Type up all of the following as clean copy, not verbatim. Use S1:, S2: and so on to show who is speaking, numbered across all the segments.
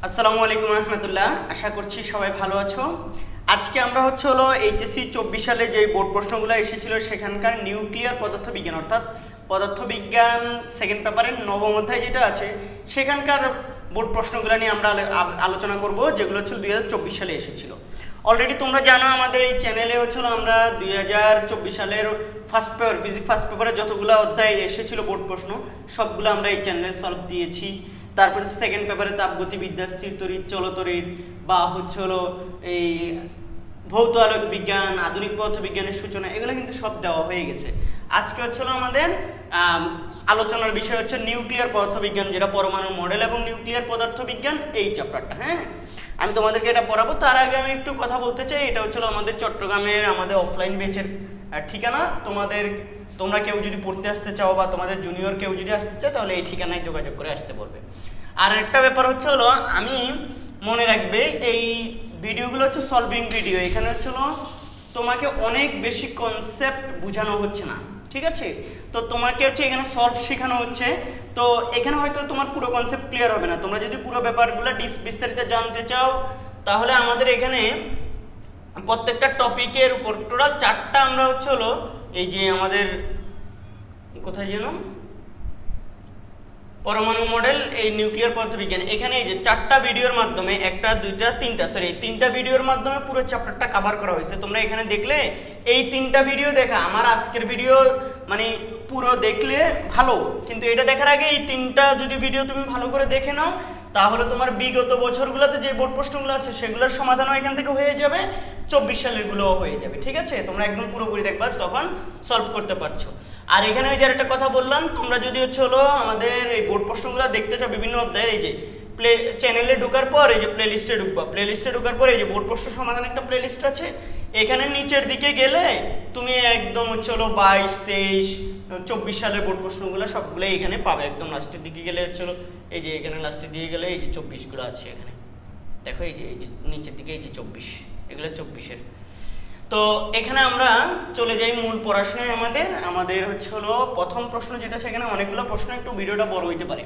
S1: আসসালামু আলাইকুম রহমতুল্লাহ। আশা করছি সবাই ভালো আছো। আজকে আমরা হলো এইচএসসি 24 সালে যে বোর্ড প্রশ্নগুলো এসেছিল সেখানকার নিউক্লিয়ার পদার্থবিজ্ঞান অর্থাৎ পদার্থবিজ্ঞান সেকেন্ড পেপারের নবম অধ্যায় যেটা আছে সেখানকার বোর্ড প্রশ্নগুলো নিয়ে আমরা আলোচনা করব, যেগুলো 2024 সালে এসেছিল। অলরেডি তোমরা জানো আমাদের এই চ্যানেলে আমরা 2024 সালের ফার্স্ট পেপারে যতগুলো অধ্যায় এসেছিল বোর্ড প্রশ্ন সবগুলো আমরা এই চ্যানেলে সলভ দিয়েছি। তারপরে সেকেন্ড পেপারে তাপগতিবিদ্যা, স্থিরতড়িৎ, চলতড়িৎ বা এই ভৌত আলোক বিজ্ঞান, আধুনিক পদার্থবিজ্ঞানের সূচনা, এগুলো কিন্তু সব দেওয়া হয়ে গেছে। আজকে আমাদের আলোচনার বিষয় নিউক্লিয়ার পদার্থবিজ্ঞান, যেটা পরমাণু মডেল এবং নিউক্লিয়ার পদার্থবিজ্ঞান, এই চ্যাপ্টারটা। হ্যাঁ, আমি তোমাদেরকে এটা পড়াবো। তার আগে আমি একটু কথা বলতে চাই, এটা আমাদের চট্টগ্রামের আমাদের অফলাইন ব্যাচের ঠিকানা। তোমরা কেউ যদি পড়তে আসতে চাও বা তোমাদের জুনিয়র কেউ যদি আসতে চায় তাহলে এই ঠিকানায় যোগাযোগ করে আসতে বলবে। আর একটা ব্যাপার আমি মনে রাখবে এই ভিডিওগুলো সলভিং ভিডিও। এখানে তোমাকে অনেক বেশি কনসেপ্ট বোঝানো হচ্ছে না, ঠিক আছে? তো তোমাকে এখানে সলভ শেখানো হচ্ছে। তো এখানে হয়তো তোমার পুরো কনসেপ্ট ক্লিয়ার হবে না। তোমরা যদি পুরো ব্যাপারগুলো বিস্তারিত জানতে চাও তাহলে আমাদের এখানে প্রত্যেকটা টপিকের উপর টোটাল 4টা আমরা এই যে আমাদের কোথায় যেন পরমাণু মডেল, এই নিউক্লিয়ার পদার্থবিজ্ঞান, এখানে এই যে 4টা ভিডিওর মাধ্যমে 1টা 2টা 3টা 3টা ভিডিওর মাধ্যমে পুরো চ্যাপ্টারটা কভার করা হয়েছে। তোমরা এখানে দেখলে এই 3টা ভিডিও দেখা, আমার আজকের ভিডিও মানে পুরো দেখলে ভালো, কিন্তু এটা দেখার আগে এই 3টা যদি ভিডিও তুমি ভালো করে দেখে নাও তাহলে তোমার বিগত বছরগুলোতে যে বোর্ড প্রশ্নগুলো আছে সেগুলোর সমাধানও এখান থেকে হয়ে যাবে, 24 সালের গুলোও হয়ে যাবে, ঠিক আছে? তোমরা একদম পুরোপুরি দেখবা, তখন সলভ করতে পারছো। আর এখানে ওই যে একটা কথা বললাম, তোমরা যদি আমাদের এই বোর্ড প্রশ্নগুলো দেখতে চাও বিভিন্ন অধ্যায়ের, এই যে চ্যানেলে ঢোকার পর এই যে প্লেলিস্টে ঢুকবা, প্লেলিস্টে ঢোকার পর এই যে বোর্ড প্রশ্ন সমাধান একটা প্লেলিস্ট আছে, এখানে নিচের দিকে গেলে তুমি একদম 22, 23, 24 সালের বোর্ড প্রশ্নগুলো সবগুলো এখানে পাবে। একদম লাস্টের দিকে গেলে এই যে এখানে লাস্টের দিকে গেলে এই যে 24 গুলো আছে এখানে দেখো, এই যে নিচের দিকে এই যে 24, এগুলো 24-এর। তো এখানে আমরা চলে যাই মূল পড়াশোনায়। আমাদের প্রথম প্রশ্ন যেটা, সেখানে অনেকগুলো প্রশ্ন, একটু ভিডিওটা বড় হইতে পারে।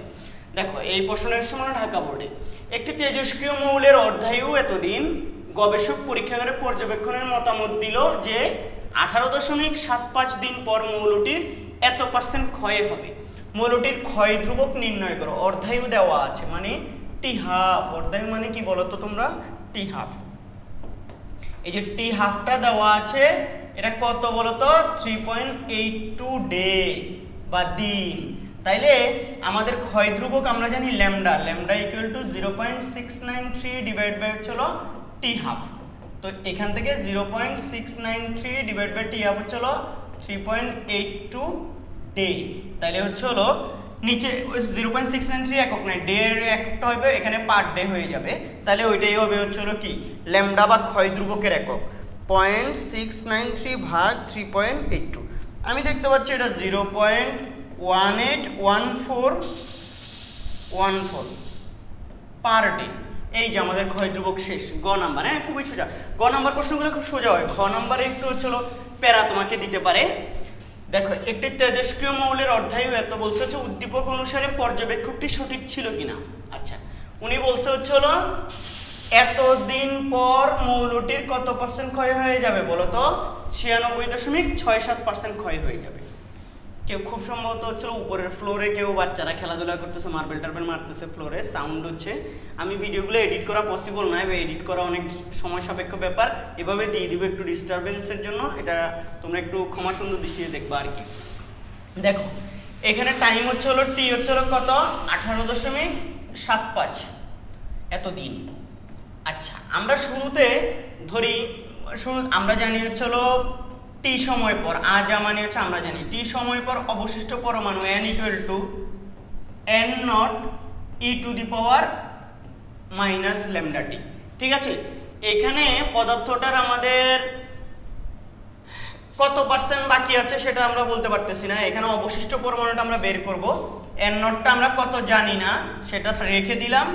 S1: দেখো এই প্রশ্নের সময় ঢাকা বোর্ডে একটি তেজস্ক্রিয় মৌলের অর্ধায়ু এতদিন গবেষক পরীক্ষাগারে পর্যবেক্ষণের মতামত দিল যে 18.75 দিন পর মৌলটির এত % ক্ষয় হবে। মৌলটির ক্ষয় ধ্রুবক নির্ণয় করো। অর্ধায়ু দেওয়া আছে, মানে টি হাফ। অর্ধায়ু মানে কি বলতো তোমরা? টি হাফ। এই যে টি হাফটা দেওয়া আছে, এটা কত বলতো? 3.82 ডে বা দিন। তাইলে আমাদের ক্ষয় ধ্রুবক আমরা জানি lambda, lambda equal to 0.693 divide by t half. তো এখান থেকে 0.693 divide by t half 3.82 day. তাইলে নিচে 0.693 একক নাই, ডে এর এককটা হবে এখানে পার ডে হয়ে যাবে। তাহলে ওইটাই হবে কি ল্যামডা বা ক্ষয় ধ্রুবকের একক। 0.693 ভাগ 3.82। আমি দেখতে পাচ্ছি এটা 0.1814 পার ডে। এই যে আমাদের ক্ষয় ধ্রুবক শেষ। গ নাম্বার, হ্যাঁ, খুবই সোজা। গ নাম্বার প্রশ্নগুলো খুব সোজা হয়। খ নাম্বারে একটু প্যারা তোমাকে দিতে পারে। দেখো, একটি তেজস্ক্রিয় মৌলের অর্ধায়ু এত বলছে উদ্দীপক অনুসারে পর্যবেক্ষকটি সঠিক ছিল কিনা। আচ্ছা, উনি বলছে এতদিন পর মৌলটির কত % ক্ষয় হয়ে যাবে বলতো? 96.67% ক্ষয় হয়ে যাবে। কেউ খুব সম্ভবত উপরের ফ্লোরে কেউ বাচ্চারা খেলাধুলা করতেছে, মার্বেল টার্বেল মারতেছে ফ্লোরে, সাউন্ড হচ্ছে। আমি ভিডিওগুলো এডিট করা পসিবল নয়, বা এডিট করা অনেক সময় সাপেক্ষ ব্যাপার, এভাবে দিয়ে দিব একটু ডিস্টারবেন্সের জন্য। এটা তোমরা একটু ক্ষমা সুন্দর দৃষ্টিতে দেখবা আর কি। দেখো এখানে টাইম টি কত? 18.75 এতদিন। আচ্ছা, আমরা শুরুতে ধরি, আমরা জানি টি সময় পর, আজ মানে আমরা জানি টি সময় পর অবশিষ্ট পরমাণু n equal to n naught e to the power minus lambda T, ঠিক আছে? এখানে পদার্থটার আমাদের কত % বাকি আছে সেটা আমরা বলতে পারতেছি না। এখানে অবশিষ্ট পরমাণুটা আমরা বের করব। n নটটা আমরা কত জানি না, সেটা রেখে দিলাম।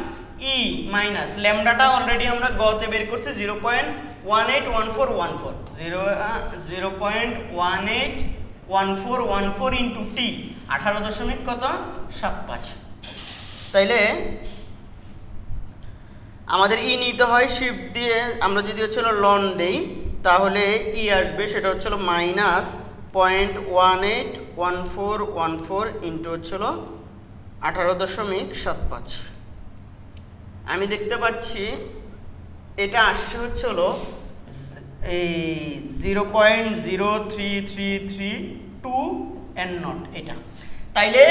S1: ই মাইনাস ল্যামডাটা অলরেডি আমরা গতে বের করছি 0.181414 0.181414 ইন্টু টি 18.75। তাইলে আমাদের ই নিতে হয় শিফট দিয়ে, আমরা যদি হচ্ছে লন দেই তাহলে ই আসবে, সেটা হচ্ছে -0.181414 ইন্টু হচ্ছে 18.75। আমি দেখতে পাচ্ছি এটা আসছে হচ্ছে এই 0.03332 n0 এটা। তাইলে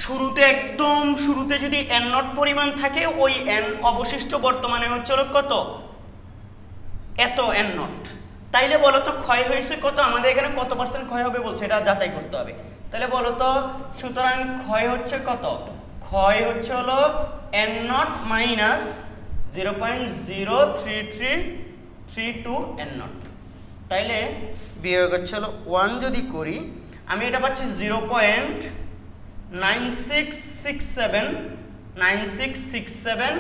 S1: শুরুতে একদম শুরুতে যদি n0 পরিমাণ থাকে, ওই n অবশিষ্ট বর্তমানে হচ্ছে কত, এত n0। তাইলে বলো তো ক্ষয় হয়েছে কত, আমাদের এখানে কত পার্সেন্ট ক্ষয় হবে বলছে, এটা যাচাই করতে হবে। তাহলে বলো তো, সুতরাং ক্ষয় হচ্ছে কত, ক্ষয় হচ্ছে n0 মাইনাস 0.03332 n0। তাইলে বিয়োগ হচ্ছে 1 যদি করি, আমি এটা পাচ্ছি 0.9667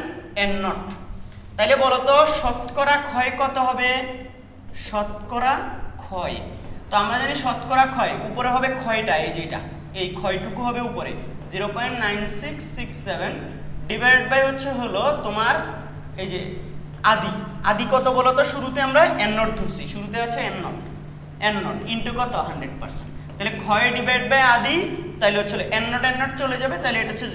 S1: n0। তাইলে বলো তো শতকরা ক্ষয় কত হবে, শতকরা ক্ষয়, তো আমরা জানি শতকরা ক্ষয় উপরে হবে ক্ষয়টা, এই যেটা এই ক্ষয়টুকু হবে উপরে 0.9667 ডিভাইডেড বাই হচ্ছে তোমার এই যে আদি কত বলো তো, শুরুতে আমরা n0 ধরছি, শুরুতে আছে n0 ইন্টু কত 100%। তাহলে ক্ষয় ডিভাইড বাই আদি, তাহলে হচ্ছে n0 চলে যাবে, তাহলে এটা হচ্ছে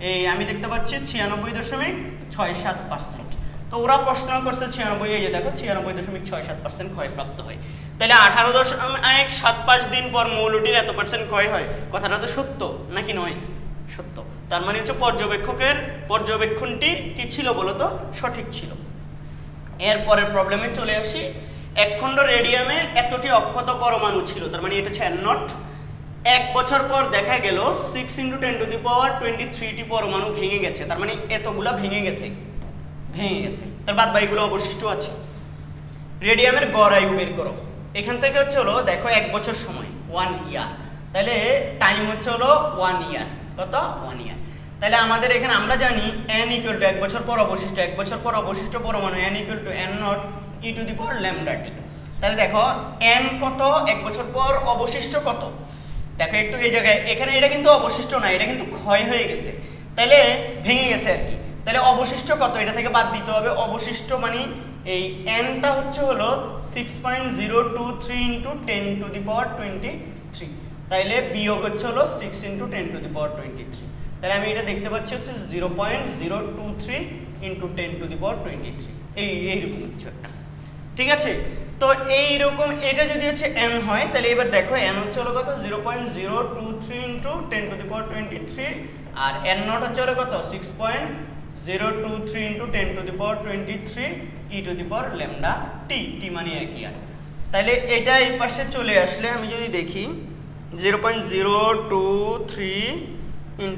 S1: এই আমি দেখতে পাচ্ছি 96.67%। তো ওরা প্রশ্ন করছে 96, এই যে দেখো 96.67% ক্ষয়প্রাপ্ত হয়। তাহলে 18.75 দিন পর মৌলটির এত পার্সেন্ট ক্ষয় হয়, কথাটা তো সত্য নাকি নয়? সত্য। তার মানে হচ্ছে পর্যবেক্ষণটি কি ছিল বলতো, সঠিক ছিল। এরপরের প্রবলেমে চলে আসি। একখণ্ড রেডিয়ামে এতটি অক্ষত পরমাণু ছিল, তার মানে এটা হচ্ছে n0। 1 বছর পর দেখা গেল 6 × 10⁻23টি পরমাণু ভেঙে গেছে, তার মানে এতগুলা ভেঙে গেছে, তার বাদ বাকিগুলো অবশিষ্ট আছে। রেডিয়ামের গড় আয়ু বের করো। এখান থেকে হচ্ছে দেখো 1 বছর সময় 1 ইয়ার, তাহলে টাইম হচ্ছে 1 ইয়ার, কত 1 ইয়ার। তাহলে আমাদের এখানে আমরা জানি n = 1 বছর পর অবশিষ্ট, 1 বছর পর অবশিষ্ট পরমাণু n = n0 e⁻λT। তাহলে দেখো n কত, 1 বছর পর অবশিষ্ট কত, দেখো একটু এই জায়গায়, এখানে এটা কিন্তু অবশিষ্ট না, এটা কিন্তু ক্ষয় হয়ে গেছে, তাহলে ভেঙে গেছে আর কি। তাহলে অবশিষ্ট কত, এটা থেকে বাদ দিতে হবে। অবশিষ্ট মানে এই nটা হচ্ছে 6.023 × 10⁻23, তাইলে বিয়োগ হচ্ছে 6 × 10⁻23। তাহলে আমি এটা দেখতে পাচ্ছি হচ্ছে 0.023 × 10⁻23, এইরকম কিছু একটা, ঠিক আছে। তো এইরকম এটা যদি হচ্ছে n হয়, তাহলে এবার দেখো n হচ্ছে কত, 0.023 × 10⁻23, আর n0 হচ্ছে কত, 6.023 × 10⁻23 e⁻λT, t মানে 1 ইয়ার। তাহলে এটা এই পাশে চলে আসলে আমি যদি দেখি 0.023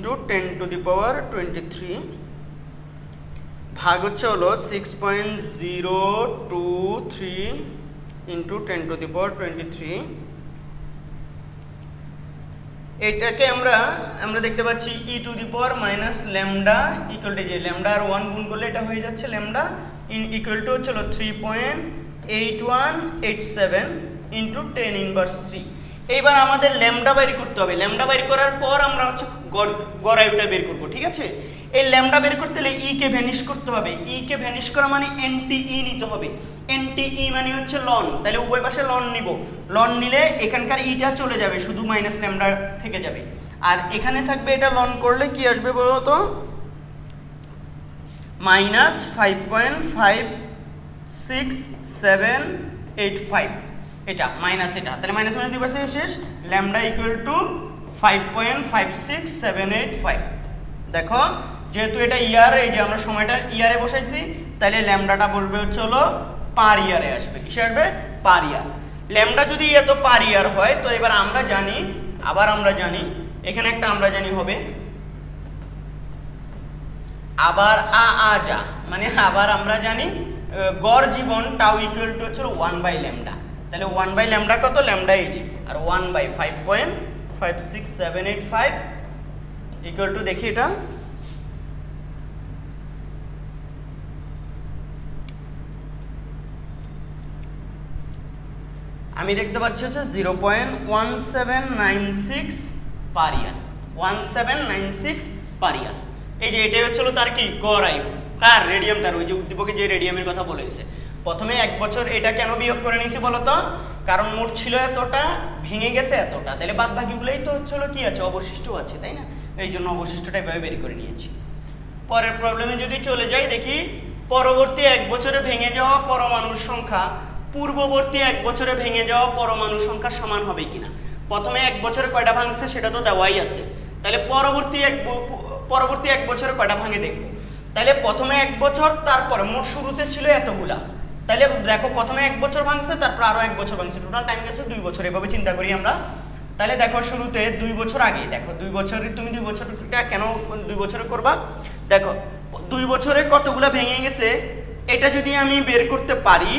S1: × 10⁻23 ভাগ হচ্ছে 6.023 × 10⁻23, এটাকে আমরা দেখতে পাচ্ছি e⁻ λ ইকুয়াল টু, যে ল্যামডা আর 1 গুণ করলে এটা হয়ে যাচ্ছে ল্যামডা ইকুয়াল টু হচ্ছে 3.8187 × 10⁻3। এইবার আমাদের ল্যামডা বের করতে হবে। ল্যামডা বের করার পর আমরা হচ্ছে গড় আয়ুটা বের করব, ঠিক আছে। এই ল্যামডা বের করতে হলে ই কে ভ্যানিশ করতে হবে, ই কে ভ্যানিশ করা মানে এনটিই নিতে হবে। এনটিই মানে হচ্ছে লন, তাহলে উভয় পাশে লন নিব, লন নিলে এখানকার ইটা চলে যাবে, শুধু মাইনাস ল্যামডা থেকে যাবে, আর এখানে থাকবে, এটা লন করলে কি আসবে বলো তো, -5.56785, এটা মাইনাস এটা, তাহলে মাইনাস দুই পাশে শেষ, ল্যামডা ইকুয়াল টু 5.56785। দেখো যেহেতু এটা ইয়ার, এই যে আমরা সময়টা ইয়ারে বসাইছি, তাহলে ল্যামডাটা বলবে হচ্ছে পার ইয়ারে আসবে, কিসে আসবে, পার ইয়ার। ল্যামডা যদি এত পার ইয়ার হয়, তো এবার আমরা জানি, এখানে একটা আমরা জানি হবে আবার যা, মানে আবার আমরা জানি গড় জীবন টাউ ইকুয়াল টু হচ্ছে 1/λ। তাহলে 1/λ কত, ল্যামডা এই যে, আর 1/5.56785 ইকুয়াল টু, দেখি এটা আমি দেখতে পাচ্ছি হচ্ছে 0.1796 পার ইয়ার, 1796 পার ইয়ার। এই যে এটাই হচ্ছিল তার কি গড় আয়ু, কার রেডিয়াম, তার ওই যে উদ্দীপকে যে রেডিয়ামের কথা বলেছে। প্রথমে 1 বছর এটা কেন বিয়োগ করে নিয়েছি বলতো, কারণ মোট ছিল এতটা, ভেঙে গেছে এতটা, তাহলে বাদ বাকিগুলোই তো হচ্ছিল কি আছে, অবশিষ্ট আছে, তাই না? এই জন্য অবশিষ্টটা এভাবে বের করে নিয়েছি। পরের প্রবলেমে যদি চলে যাই, দেখি পরবর্তী 1 বছরে ভেঙে যাওয়া পরমাণুর সংখ্যা পূর্ববর্তী 1 বছরে ভেঙে যাওয়া পরমাণুর সংখ্যার সমান হবে কিনা। প্রথমে 1 বছরে কয়টা ভাঙছে সেটা তো দেওয়াই আছে, তাহলে পরবর্তী এক বছরে কয়টা ভাঙে দেখবো। তাহলে প্রথমে 1 বছর, তারপরে মোট শুরুতে ছিল এতগুলা, তাহলে দেখো প্রথমে 1 বছর ভাঙছে, তারপর আরো 1 বছর ভাঙছে, টোটাল টাইম গেছে 2 বছর। এভাবে চিন্তা করি আমরা। তাহলে দেখো শুরুতে 2 বছর আগে, দেখো 2 বছরে তুমি 2 বছরটা কেন 2 বছরে করবা, দেখো 2 বছরে কতগুলা ভেঙে গেছে এটা যদি আমি বের করতে পারি,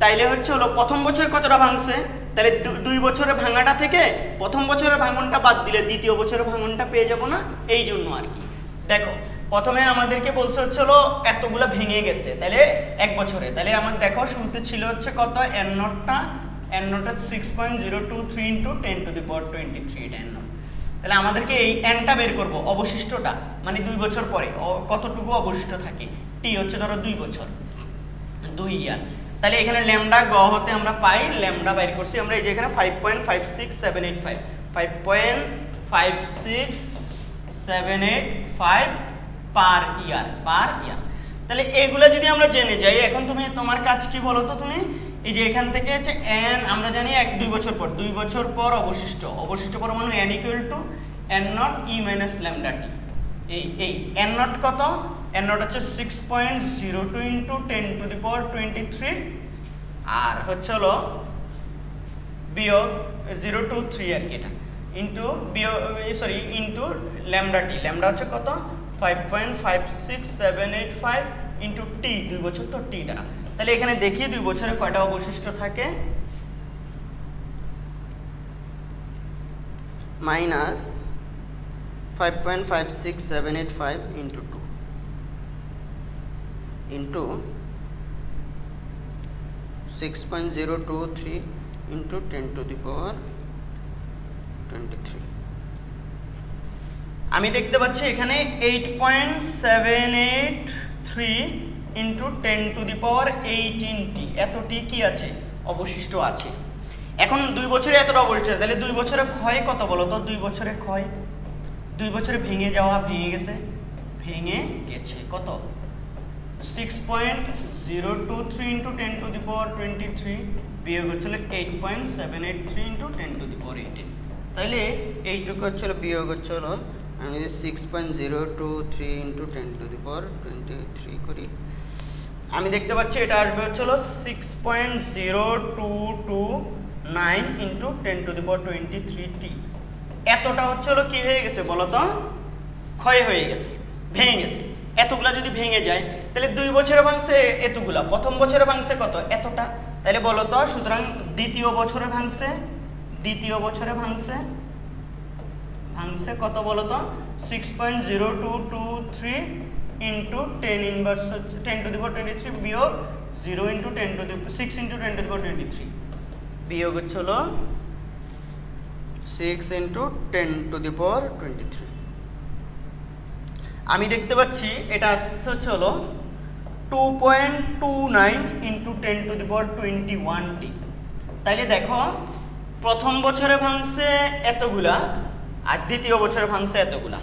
S1: তাইলে হচ্ছে হলো প্রথম বছর কতটা ভাঙছে, তাহলে 2 বছরের ভাঙাটা থেকে প্রথম বছরের ভাঙনটা বাদ দিলে দ্বিতীয় বছরের ভাঙনটা পেয়ে যাব না, এই জন্য আর কি। দেখো প্রথমে আমাদেরকে বলছে হচ্ছে হলো এতগুলা ভেঙে গেছে, তাহলে 1 বছরে, তাহলে আমার দেখো শুরুতে ছিল হচ্ছে কত, n নটটা 6.023 × 10⁻23 এটা n নট। তাহলে আমাদেরকে এই nটা বের করব, অবশিষ্টটা, মানে 2 বছর পরে কতটুকু অবশিষ্ট থাকে, t হচ্ছে ধরো 2 বছর, 2 ইয়ার। তাহলে এখানে ল্যামডা গ হতে আমরা পাই, ল্যামডা বের করছি আমরা, এই যে এখানে 5.56785 5.56785 পার ইয়ার। তাহলে এগুলা যদি আমরা জেনে যাই, এখন তুমি তোমার কাজ কি বলো তো, তুমি এই যে এখান থেকে হচ্ছে n আমরা জানি 2 বছর পর অবশিষ্ট পরমাণু n = n naught e - λt। এই n নট কত, n নট হচ্ছে 6.02 × 10⁻23 আর হচ্ছে হলো বিয়োগ 023 আর কি, এটা ইনটু λt, ল্যামডা হচ্ছে কত 5.56785 × t, 2 বছর তো t দ্বারা। তাহলে এখানে দেখি 2 বছরে কয়টা অবশিষ্ট থাকে, মাইনাস 5.56785 × 2 ইন্টু 6.023 × 10⁻23। আমি দেখতে পাচ্ছি এখানে 8.783 × 10⁻18t, এত টি কি আছে, অবশিষ্ট আছে। এখন 2 বছরে এতটা অবশিষ্ট আছে, তাহলে 2 বছরে ক্ষয় কত বলো তো, 2 বছরে ক্ষয়, 2 বছরে ভেঙে যাওয়া, ভেঙে গেছে কত, 6.023 × 10⁻23 বিয়োগ হচ্ছিল 8.783 × 10⁻18। তাইলে এইটুকু হচ্ছিল বিয়োগ হচ্ছিল, আমি যদি 6.023 × 10⁻23 করি, আমি দেখতে পাচ্ছি এটা আসবে হচ্ছিল 6.0229 × 10⁻23t। এতটা হচ্ছিল কি হয়ে গেছে বলতো, ক্ষয় হয়ে গেছে, ভেঙে গেছে। এতগুলা যদি ভেঙে যায়, তাহলে 2 বছরে ভাঙছে এতগুলা, প্রথম বছরে ভাঙছে কত, এতটা, তাহলে বলতো সুতরাং দ্বিতীয় বছরে ভাঙছে কত বলতো, 6.0223 × 10⁻23 বিয়োগ 6 × 10⁻23 বিয়োগ হচ্ছে হলো 6 × 10⁻23। আমি দেখতে পাচ্ছি এটা আসছে হচ্ছে হলো 2.29 × 10⁻21t। তাইলে দেখো প্রথম বছরে ভাঙছে এতগুলা আর দ্বিতীয় বছরে ভাঙছে এতগুলা,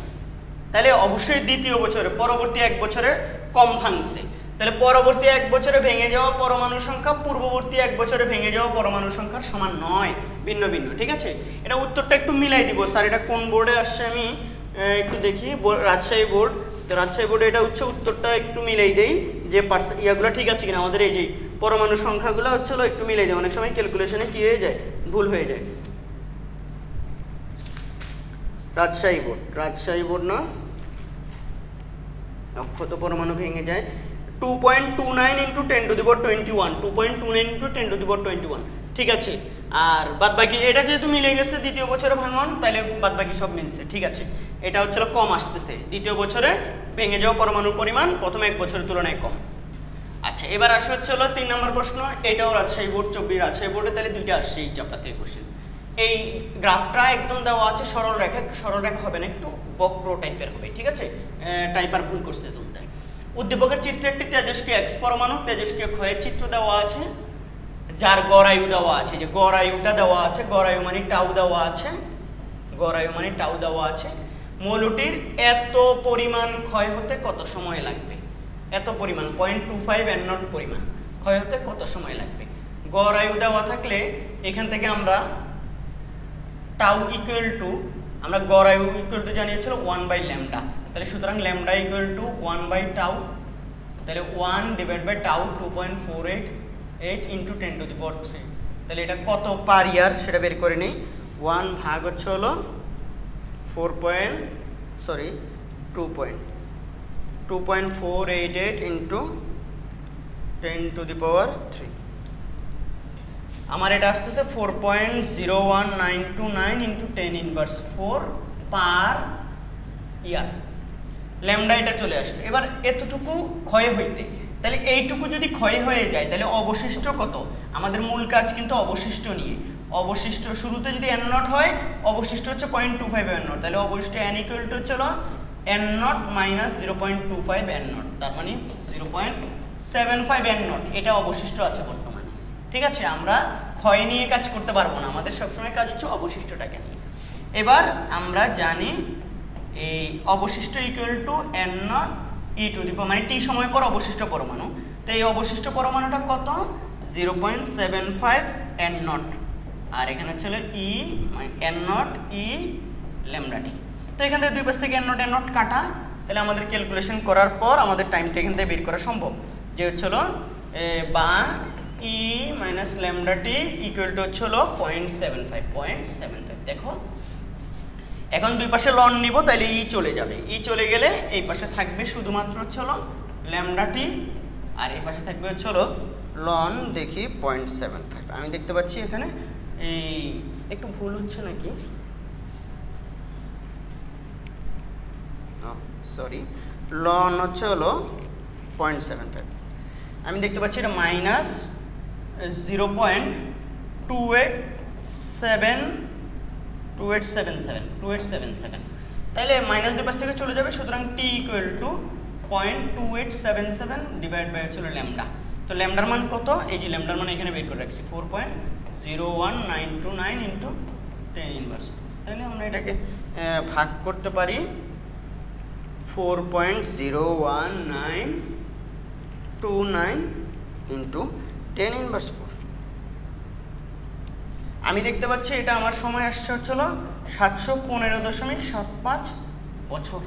S1: তাহলে অবশ্যই দ্বিতীয় বছরে, পরবর্তী 1 বছরে কম ভাঙছে। তাহলে পরবর্তী 1 বছরে ভেঙে যাওয়া পরমাণু সংখ্যা পূর্ববর্তী 1 বছরে ভেঙে যাওয়া পরমাণু সংখ্যার সমান নয়, ভিন্ন ভিন্ন। ঠিক আছে, এটা উত্তরটা একটু মিলাই দিব। স্যার এটা কোন বোর্ডে আসছে আমি একটু দেখি, রাজশাহী বোর্ড। তো রাজশাহী বোর্ডে এটা হচ্ছে উত্তরটা একটু মিলাই দেই যে ইয়াগুলো ঠিক আছে কিনা, আমাদের এই যে পরমাণু সংখ্যাগুলো হচ্ছিল একটু মিলাই দেয়, অনেক সময় ক্যালকুলেশনে কি হয়ে যায়, ভুল হয়ে যায়। রাজশাহী বোর্ড না, অক্ষত পরমাণু ভেঙে যায় 2.29 × 10⁻21, 2.29 × 10⁻21। ঠিক আছে, আর বাদ বাকি এটা যেহেতু মিলে গেছে দ্বিতীয় বছরে ভাঙন, তাহলে বাদ বাকি সব মিলছে। ঠিক আছে, এটা হচ্ছে কম আসতেছে, দ্বিতীয় বছরে ভেঙে যাওয়া পরমাণুর পরিমাণ প্রথম 1 বছরের তুলনায় কম। আচ্ছা, এবার আসে হচ্ছে হলো 3 নম্বর প্রশ্ন। এটাও রাজশাহী বোর্ড 24 রাজশাহী বোর্ডে, তাহলে 2টা আসছে এই চ্যাপ্টার থেকে কোশ্চেন। এই গ্রাফটা একদম দেওয়া আছে সরল রেখা, একটু সরল রেখা হবে না, একটু বক্র টাইপের হবে, ঠিক আছে? টাইপার ভুল করছে তুলতে। উদ্দীপকের চিত্রে একটি তেজস্ক্রিয় X পরমাণু তেজস্ক্রিয় ক্ষয়ের চিত্র দেওয়া আছে, যার গড় আয়ু দেওয়া আছে, যে গড় আয়ুটা দেওয়া আছে, গড় আয়ু মানে টাউ দেওয়া আছে, গড় আয়ু মানে টাউ দেওয়া আছে। মৌলটির এত পরিমাণ ক্ষয় হতে কত সময় লাগবে? এত পরিমাণ 0.25 n0 পরিমাণ ক্ষয় হতে কত সময় লাগবে? গড় আয়ু দেওয়া থাকলে এখান থেকে আমরা টাউ ইকুয়াল টু, আমরা গড় আয়ু ইকুয়াল টু জানিয়েছিল 1/λ, তাহলে সুতরাং ল্যামডা ইকুয়াল টু 1/τ, তাহলে 1 ডিভাইড বাই টাউ 2.488 ইন্টু 10⁻³ তাহলে এটা কত পার ইয়ার সেটা বের করে নিই। 1 ভাগ হচ্ছে হলো 2.488 ইন্টু 10⁻³ আমার এটা আসতেছে 4.01929 ইন্টু 10⁻⁴ পার ইয়ার। ল্যামডা এটা চলে আসলো। এবার এতটুকু ক্ষয় হইতে, তাহলে এইটুকু যদি ক্ষয় হয়ে যায় তাহলে অবশিষ্ট কত? আমাদের মূল কাজ কিন্তু অবশিষ্ট নিয়ে। অবশিষ্ট শুরুতে যদি n0 হয়, অবশিষ্ট হচ্ছে 0.25 n0, তাহলে অবশিষ্ট n ইকুয়াল টু হচ্ছে n0 মাইনাস 0.25 n0, তার মানে 0.75 n0 এটা অবশিষ্ট আছে বর্তমানে, ঠিক আছে? আমরা ক্ষয় নিয়ে কাজ করতে পারবো না, আমাদের সবসময় কাজ হচ্ছে অবশিষ্টটাকে নিয়ে। এবার আমরা জানি এই অবশিষ্ট ইকুয়াল টু n0 e⁻, মানে t সময় পর অবশিষ্ট পরমাণু, তো এই অবশিষ্ট পরমাণুটা কত? 0.75 n0, আর এখানে হচ্ছে e n0 e λt। তো এখান থেকে দুই পাশ থেকে n0 কাটা, তাহলে আমাদের ক্যালকুলেশন করার পর আমাদের টাইমটা এখান থেকে বের করা সম্ভব, যে হচ্ছে বা e minus λt equal to হচ্ছে 0.75। দেখো এখন দুই পাশে লন নিব, তাহলে ই চলে যাবে, ই চলে গেলে এই পাশে থাকবে শুধুমাত্র হচ্ছে λt, আর এই পাশে থাকবে হচ্ছে লন দেখি 0.75। আমি দেখতে পাচ্ছি এখানে এই একটু ভুল হচ্ছে নাকি, সরি, লন হচ্ছে 0.75, আমি দেখতে পাচ্ছি এটা মাইনাস 0.2877, তাহলে মাইনাস দুই পাশ থেকে চলে যাবে, সুতরাং t equal to 0.2877 divide by হচ্ছে ল্যামডা। তো ল্যামডার মান কত? এই যে ল্যামডার মান এখানে বের করে রাখছি 4.01929 ইন্টু 10⁻⁴, তাহলে আমরা এটাকে ভাগ করতে পারি 4.01929 ইন্টু 10⁻⁴। আমি দেখতে পাচ্ছি এটা আমার সময় আসছে হচ্ছিল 715.75 বছর,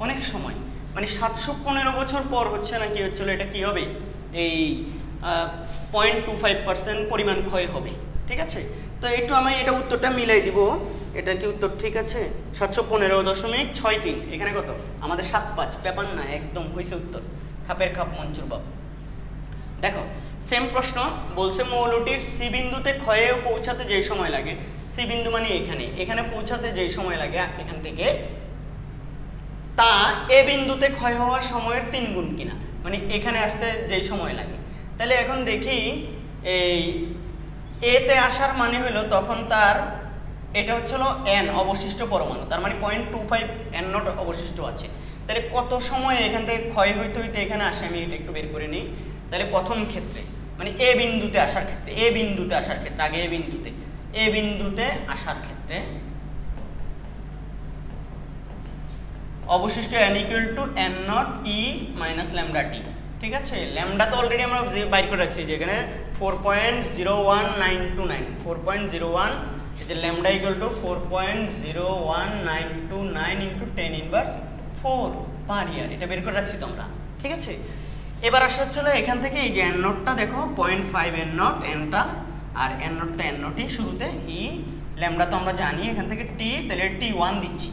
S1: অনেক সময়, মানে 715 বছর পর হচ্ছে না কি হচ্ছিল, এটা কি হবে? এই 0.25% পরিমাণ ক্ষয় হবে, ঠিক আছে? তো একটু আমি এটা উত্তরটা মিলাই দিব, এটা কি উত্তর ঠিক আছে? 715.63, এখানে কত? আমাদের 75, ব্যাপার না, একদম হয়েছে উত্তর, খাপের খাপ মঞ্জুর বাবু। দেখো সেম প্রশ্ন বলছে মৌলটির সি বিন্দুতে ক্ষয়ে পৌঁছাতে যে সময় লাগে, সি বিন্দু মানে এখানে পৌঁছাতে যে সময় লাগে এখান থেকে, তা এ বিন্দুতে ক্ষয় হওয়ার সময়ের 3 গুণ কিনা, মানে এখানে আসতে যে সময় লাগে। তাহলে এখন দেখি এই এতে আসার মানে হলো তখন তার এটা হচ্ছে n অবশিষ্ট পরমাণু, তার মানে 0.25 n0 অবশিষ্ট আছে, তাহলে কত সময় এখান থেকে ক্ষয় হইতে হইতে এখানে আসে, আমি এটা একটু বের করে নিই। তাহলে প্রথম ক্ষেত্রে মানে এ বিন্দুতে আসার ক্ষেত্রে, আগে এ বিন্দুতে আসার ক্ষেত্রে অবশিষ্ট n equal two n0 e minus λt, ঠিক আছে? ল্যামডা তো অলরেডি আমরা বাইর করে রাখছি, যে এখানে 4.01929, 4.01, এই যে ল্যামডা ইকুয়াল টু 4.01929 ইন্টু 10⁻⁴ পার ইয়ার, এটা বের করে রাখছি তোমরা, ঠিক আছে? এবার আসা হচ্ছিল এখান থেকে এই যে n0টা দেখো 0.5 n0, nটা আর n0টা n0টি শুরুতে, ই ল্যামডা তো আমরা জানি এখান থেকে t, তাহলে t1 দিচ্ছি,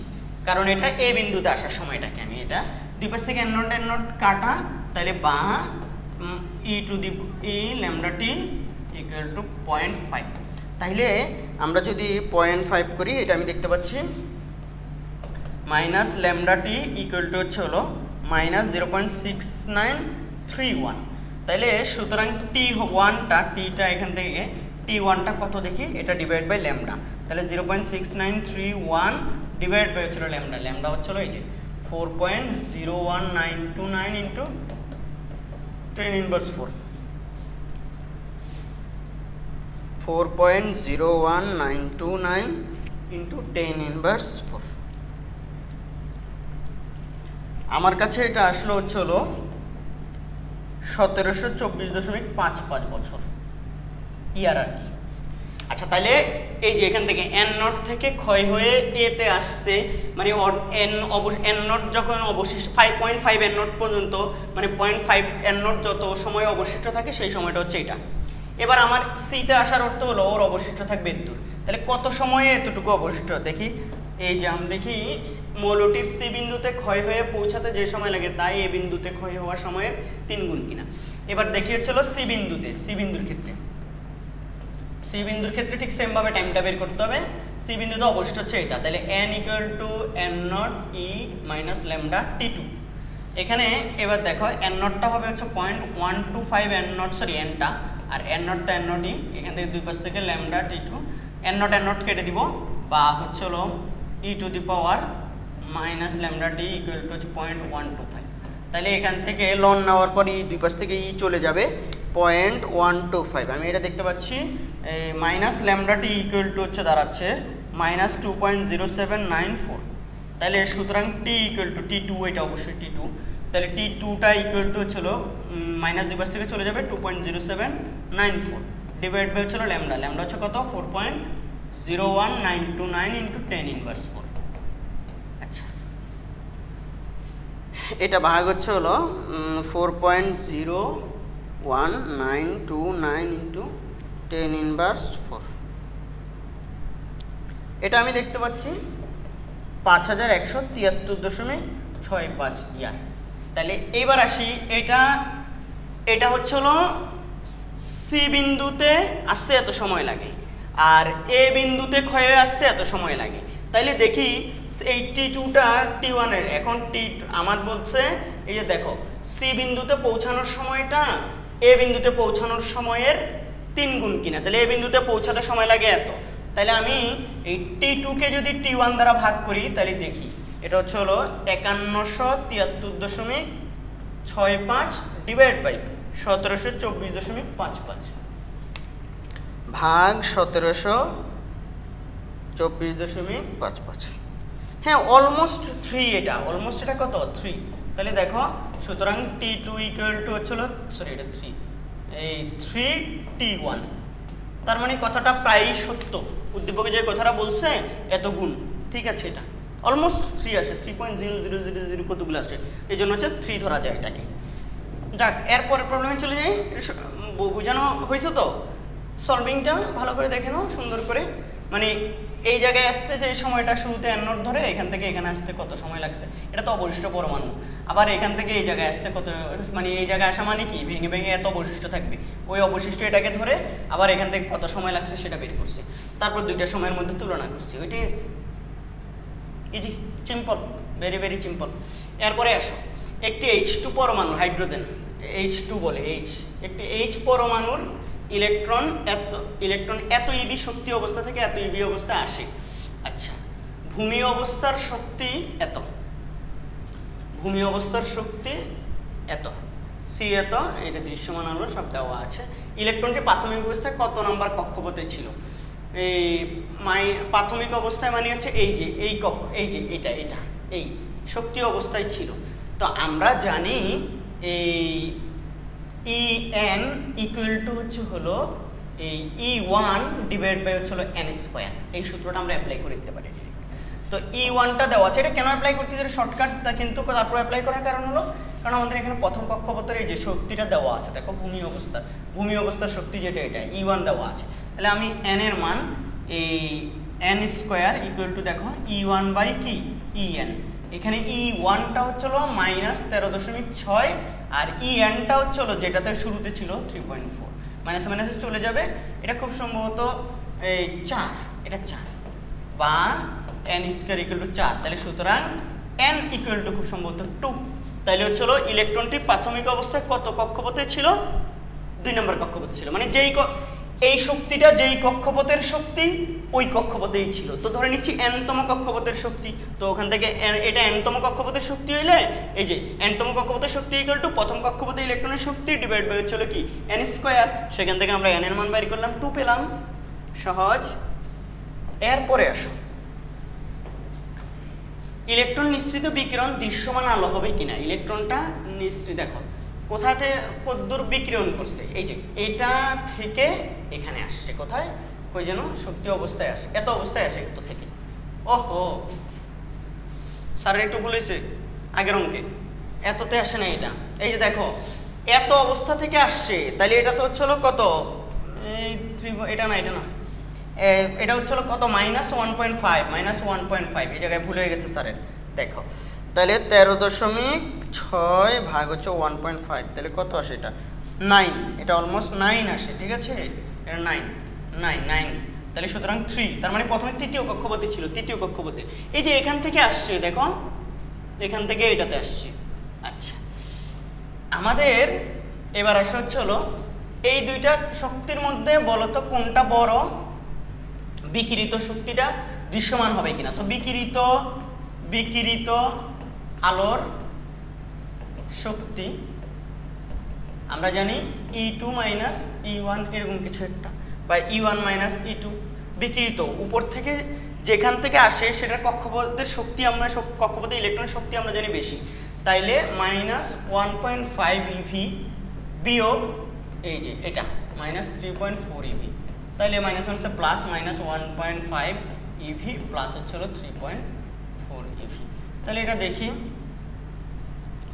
S1: কারণ এটা এ বিন্দুতে আসার সময়টাকে আমি এটা দুই পাশ থেকে n0 কাটা, তাহলে বা e λt ইকুয়াল টু 0.5। তাইলে আমরা যদি 0.5 করি, এটা আমি দেখতে পাচ্ছি মাইনাস λt ইকুয়াল টু হচ্ছে মাইনাস 0.6931, তাইলে সুতরাং টিটা এখান থেকে t1টা কত দেখি, এটা ডিভাইড বাই ল্যামডা, তাহলে 0.6931 ডিভাইড বাই হচ্ছিল ল্যামডা, ল্যামডা হচ্ছিল এই যে 4.01929 ইন্টু 10 ইনভার্স 4, 4.01929 ইন্টু 10 ইনভার্স 4। আমার কাছে এটা আসলো হচ্ছে হলো 1724.55 বছর ইয়ার আর কি। আচ্ছা তাহলে এই যে এখান থেকে এন নট থেকে ক্ষয় হয়ে এতে আসতে মানে এন নট যখন অবশিষ্ট 5.5 এন নট পর্যন্ত মানে 0.5 এন নট যত সময় অবশিষ্ট থাকে সেই সময়টা হচ্ছে এটা। এবার আমার সিতে আসার অর্থ হলো ওর অবশিষ্ট থাকবে এতদূর, তাহলে কত সময়ে এতটুকু অবশিষ্ট দেখি। এই যে আমি দেখি মৌলটির সি বিন্দুতে ক্ষয় হয়ে পৌঁছাতে যে সময় লাগে তাই এ বিন্দুতে ক্ষয় হওয়ার সময়ের 3 গুণ কিনা। এবার দেখি হচ্ছিল সি বিন্দুতে, সি বিন্দুর ক্ষেত্রে ঠিক সেম ভাবে টাইমটা বের করতে হবে। সি বিন্দুতে অবশিষ্ট হচ্ছে এটা, তাহলে n equal to n naught E minus lambda t2। এখানে এবার দেখো n নটটা হবে হচ্ছে 0.125 n নট সরি nটা, আর n নটটা n নট ই, এখান থেকে দুই পাশ থেকে ল্যামডা t2 n নট কেটে দিব, বা হচ্ছে হলো e to the power minus lambda t equal to হচ্ছে 0.125। তাহলে এখান থেকে লন নেওয়ার পর এই দুই পাশ থেকে ই চলে যাবে 0.125। আমি এটা দেখতে পাচ্ছি minus lambda T equal to হচ্ছে দাঁড়াচ্ছে মাইনাস 2.0794। তাহলে সুতরাং T equal to T two, এটা অবশ্যই টি টু, তাহলে টি টুটা ইকুয়াল টু হচ্ছিল মাইনাস দুই পাশ থেকে চলে যাবে 2.0794 ডিভাইড বাই হচ্ছিল ল্যামডা, ল্যামডা হচ্ছে কত 4.01929 ইন্টু 10 ইনভার্স 4। আচ্ছা এটা ভাগ হচ্ছে হলো 4.01929 ইন্টু 10 ইনভার্স 4। এটা আমি দেখতে পাচ্ছি 5173.65 ইয়ার। তাহলে এবার আসি, এটা হচ্ছে হলো সি বিন্দুতে আসতে এত সময় লাগে আর এ বিন্দুতে ক্ষয়ে আসতে এত সময় লাগে। তাইলে দেখি এই টি2টা টি1 এর, এখন আমার বলছে এই যে দেখো সি বিন্দুতে পৌঁছানোর সময়টা এ বিন্দুতে পৌঁছানোর সময়ের 3 গুণ কিনা। তাহলে এ বিন্দুতে পৌঁছাতে সময় লাগে এত, তাহলে আমি এই টি2কে যদি টি1 দ্বারা ভাগ করি তাহলে দেখি এটা হচ্ছে হলো 5173.65 ডিভাইড বাই 1724.55 ভাগ 1724.55। হ্যাঁ অলমোস্ট 3, এটা অলমোস্ট এটা কত 3। তাহলে দেখো সুতরাং টি2 ইকুয়াল টু হচ্ছিল সরি এটা 3 এই 3t1। তার মানে কথাটা প্রায়ই সত্য, উদ্দীপকে যে কথাটা বলছে এত গুণ ঠিক আছে, এটা অলমোস্ট 3 আসে, 3.0000 কতগুলো আসে, এই জন্য হচ্ছে 3 ধরা যায় এটাকে। যাক এরপরে প্রবলেমে চলে যাই। বোঝানো হয়েছে তো, সলভিংটা ভালো করে দেখে নাও সুন্দর করে। মানে এই জায়গায় আসতে যে সময়টা শুরুতে এন নট ধরে এখান থেকে এখানে আসতে কত সময় লাগছে, এটা তো অবশিষ্ট পরমাণু। আবার এখান থেকে এই জায়গায় আসতে কত, মানে এই জায়গায় আসা মানে কি ভেঙে ভেঙে এত অবশিষ্ট থাকবে, ওই অবশিষ্ট এটাকে ধরে আবার এখান থেকে কত সময় লাগছে সেটা বের করছি, তারপর দুইটা সময়ের মধ্যে তুলনা করছি। ওইটাই easy, simple, very very simple. এরপরে আসো একটি H2 পরমাণু, হাইড্রোজেন H2 বলে, একটি H পরমাণুর ইলেকট্রন এত ইবি শক্তি অবস্থা থেকে এত ইবি অবস্থায় আসে। আচ্ছা ভূমি অবস্থার শক্তি এত, ভূমি অবস্থার শক্তি এত, সি এত, এটা দৃশ্যমান আলো সব দেওয়া আছে। ইলেকট্রনটি প্রাথমিক অবস্থায় কত নাম্বার কক্ষপথে ছিল? এই প্রাথমিক অবস্থায় মানে হচ্ছে এই যে এই কক্ষ, এই যে এটা এই শক্তি অবস্থায় ছিল। তো আমরা জানি এই En ইকুয়াল টু হচ্ছে হলো এই E1 ডিভাইড বাই হচ্ছে হলো n স্কয়ার। এই সূত্রটা আমরা অ্যাপ্লাই করে দিতে পারি। তো E1টা দেওয়া আছে, এটা কেন অ্যাপ্লাই করতে দিলে শর্টকাট, তা কিন্তু তারপর অ্যাপ্লাই করার কারণ হলো কারণ আমাদের এখানে প্রথম কক্ষপথের এই যে শক্তিটা দেওয়া আছে, দেখো ভূমি অবস্থার শক্তি যেটা এটা E1 দেওয়া আছে। তাহলে আমি n এর মান এই n স্কয়ার ইকুয়াল টু দেখো E1 বাই কি En, এখানে E1টা হচ্ছে হলো -13.6 আর En টা হচ্ছে হলো যেটাতে শুরুতে ছিল 3.4, মাইনাসে মাইনাসে চলে যাবে, এটা খুব সম্ভবত এই 4, এটা 4 বা n স্কয়ার ইকুয়াল টু 4। তাহলে সুতরাং n ইকুয়াল টু খুব সম্ভবত 2। তাহলে হচ্ছে হলো ইলেকট্রনটি প্রাথমিক অবস্থায় কত কক্ষপথে ছিল? 2 নম্বর কক্ষপথে ছিল। মানে এই শক্তিটা যেই কক্ষপথের শক্তি ওই কক্ষপথেই ছিল। তো ধরে নিচ্ছি n-তম কক্ষপথের শক্তি, তো ওখান থেকে এটা n-তম কক্ষপথের শক্তি হইলে এই যে n-তম কক্ষপথের শক্তি ইকুয়াল টু প্রথম কক্ষপথে ইলেকট্রনের শক্তি ডিভাইড বাই হচ্ছিল কি n স্কয়ার, সেখান থেকে আমরা n এর মান বের করলাম 2 পেলাম, সহজ। এরপরে আসো ইলেকট্রন নিঃসৃত বিকিরণ দৃশ্যমান আলো হবে কিনা। ইলেকট্রনটা নিঃসৃত দেখো কোথাতে কতদূর বিকিরণ করছে, এই যে এটা থেকে এখানে আসছে, কোথায় কই যেন শক্তি অবস্থায় আসে, এত অবস্থায় আসে এত থেকে। ওহো স্যার একটু ভুলেছে আগের অঙ্কে, এততে আসে না এটা, এই যে দেখো এত অবস্থা থেকে আসছে, তাহলে এটা তো হচ্ছিল কত, এই এটা না এটা হচ্ছিল কত -1.5 এই জায়গায় ভুল হয়ে গেছে স্যারের, দেখো তাহলে 13.6 ভাগ হচ্ছে 1.5, তাহলে কত আসে এটা 9, এটা অলমোস্ট 9 আসে, ঠিক আছে এটা 9, তাহলে সুতরাং 3, তার মানে প্রথমে তৃতীয় কক্ষপথে ছিল, তৃতীয় কক্ষপথে এই যে এখান থেকে আসছে, দেখো এখান থেকে এটাতে আসছে। আচ্ছা আমাদের এবার আসা হচ্ছে হলো এই দুইটা শক্তির মধ্যে বলতো কোনটা বড়, বিকিরিত শক্তিটা দৃশ্যমান হবে কিনা। তো বিকিরিত আলোর শক্তি আমরা জানি E2 - E1 এরকম কিছু একটা, বা E1 - E2, বিকিরিত উপর থেকে যেখান থেকে আসে সেটার কক্ষপথের শক্তি, আমরা কক্ষপথে ইলেকট্রনের শক্তি আমরা জানি বেশি, তাইলে -1.5 eV বিয়োগ এই যে এটা -3.4 eV, তাইলে মাইনাস হচ্ছে প্লাস -1.5 eV প্লাস হচ্ছে 3.4 eV, তাহলে এটা দেখি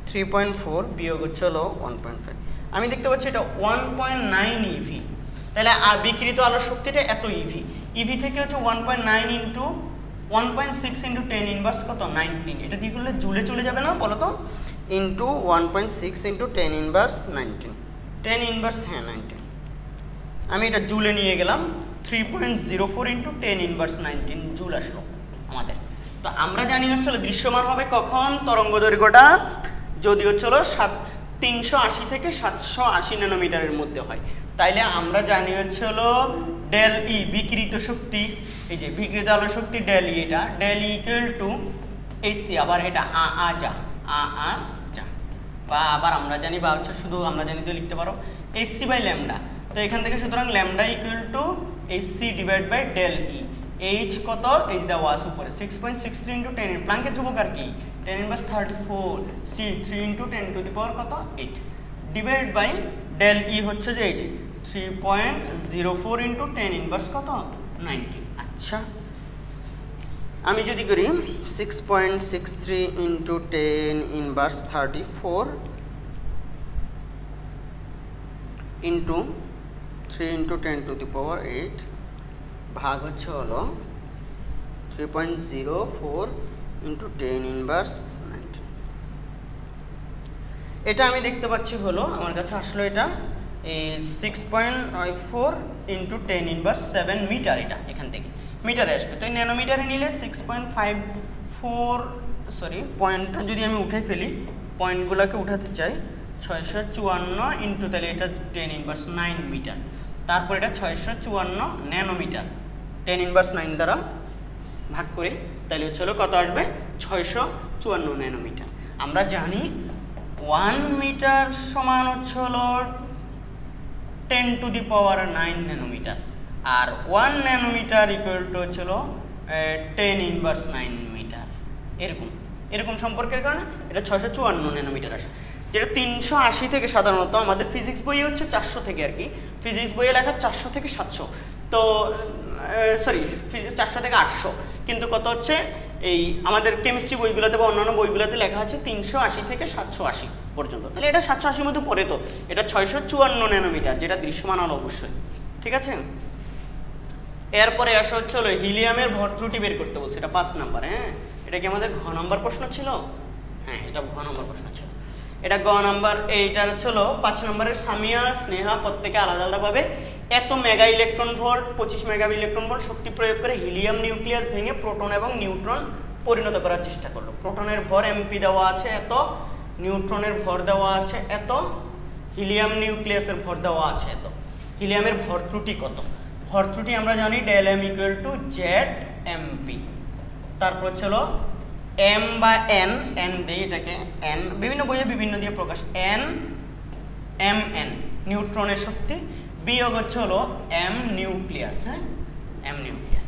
S1: 3.4 বিয়োগ হচ্ছে 1.5, আমি দেখতে পাচ্ছি এটা 1.9 eV, তাহলে বিকিরিত আলোর শক্তিটা এত eV থেকে হচ্ছে 1.9 ইন্টু 1.6 ইন্টু 10 ইনভার্স কত 19, এটা দিয়ে করলে জুলে চলে যাবে না বলো তো, ইন্টু 1.6 ইন্টু 10 ইনভার্স 19, 10 ইনভার্স হ্যাঁ 19, আমি এটা জুলে নিয়ে গেলাম 3.04 ইন্টু 10 ইনভার্স 19 জুল আসলো আমাদের। তো আমরা জানি হচ্ছিল দৃশ্যমান হবে কখন, তরঙ্গ দৈর্ঘ্যটা যদি হচ্ছিল 380 থেকে 780 ন্যানোমিটারের মধ্যে হয়, তাইলে আমরা জানি হচ্ছিল ডেল ই বিকিরিত শক্তি, এই যে বিকিরিত আলোর শক্তি ডেল ই, এটা del e equal to AC, আবার এটা আ যা বা আবার আমরা জানি বা হচ্ছে শুধু আমরা জানি তো লিখতে পারো এসি বাই ল্যামডা, তো এখান থেকে সুতরাং lambda equal to AC divide by del e, h কত এইচ দেওয়া আছে উপরে 6.63 ইন্টু 10, প্লাঙ্কের ধ্রুবক কি 10 inverse 34, C 3 into 10 to the power কত 8 ডিভাইড বাই ডেল ই হচ্ছে যে এই যে 3.04 ইন্টু 10 ইনভার্স কত 19। আচ্ছা আমি যদি করি 6.63 into 10 inverse 34 into 3 into 10 to the power 8 ভাগ হচ্ছে হলো 3.04 ইন্টু 10 ইনভার্স 19, এটা আমি দেখতে পাচ্ছি হলো আমার কাছে আসলো এটা 6.4 ইন্টু 10 ইনভার্স 7 মিটার, এটা এখান থেকে মিটারে আসবে, তো ন্যানোমিটারে নিলে 6.54 সরি পয়েন্টটা যদি আমি উঠে ফেলি, পয়েন্টগুলোকে উঠাতে চাই 654 ইন্টু তাহলে এটা 10 ইনভার্স 9 মিটার, তারপর এটা 654 ন্যানোমিটার 10 ইনভার্স 9 দ্বারা ভাগ করে, তাহলে হচ্ছে কত আসবে 654 ন্যানোমিটার। আমরা জানি 1 মিটার সমান হচ্ছে 10 টু দি পাওয়ার 9 ন্যানোমিটার, আর 1 ন্যানোমিটার ইকুয়াল টু হচ্ছে 10 ইনভার্স 9 মিটার, এরকম সম্পর্কের কারণে এটা 654 ন্যানোমিটার আসে, যেটা 380 থেকে সাধারণত আমাদের ফিজিক্স বইয়ে হচ্ছে 400 থেকে আর কি, ফিজিক্স বইয়ে লেখা 400 থেকে 700, তো সরি ফিজিক্স 400 থেকে 800, কিন্তু কত হচ্ছে এই আমাদের কেমিস্ট্রি বইগুলোতে বা অন্যান্য বইগুলোতে লেখা আছে 380 থেকে 780 পর্যন্ত, তাহলে এটা 780 মধ্যে পড়ে, তো এটা 654 ন্যানোমিটার যেটা দৃশ্যমান আলো অবশ্যই, ঠিক আছে। এরপরে আসা হচ্ছে হিলিয়ামের ভর ত্রুটি বের করতে বলছে, এটা 5 নাম্বার, হ্যাঁ এটা কি আমাদের ঘ নাম্বার প্রশ্ন ছিল, হ্যাঁ এটা ঘ নাম্বার প্রশ্ন ছিল, এটা গ নাম্বার, এইটা হচ্ছে 5 নম্বরের সামিয়া স্নেহা প্রত্যেকে আলাদা আলাদা পাবে। এত mega electron volt 25 mega electron volt শক্তি প্রয়োগ করে হিলিয়াম নিউক্লিয়াস ভেঙে প্রোটন এবং নিউট্রন পরিণত করার চেষ্টা করলো। প্রোটনের ভর এমপি দেওয়া আছে এত, নিউট্রনের ভর দেওয়া আছে এত, হিলিয়াম নিউক্লিয়াসের ভর দেওয়া আছে এত। হিলিয়ামের ভর ত্রুটি কত? ভর ত্রুটি আমরা জানি del m equal to z mp. তারপর চলো এম বা এন, এন দিয়ে এটাকে এন, বিভিন্ন বইয়ে বিভিন্ন দিয়ে প্রকাশ, এন এম এন নিউট্রনের শক্তি বিয়োগ হচ্ছে হলো এম নিউক্লিয়াস। হ্যাঁ, এম নিউক্লিয়াস।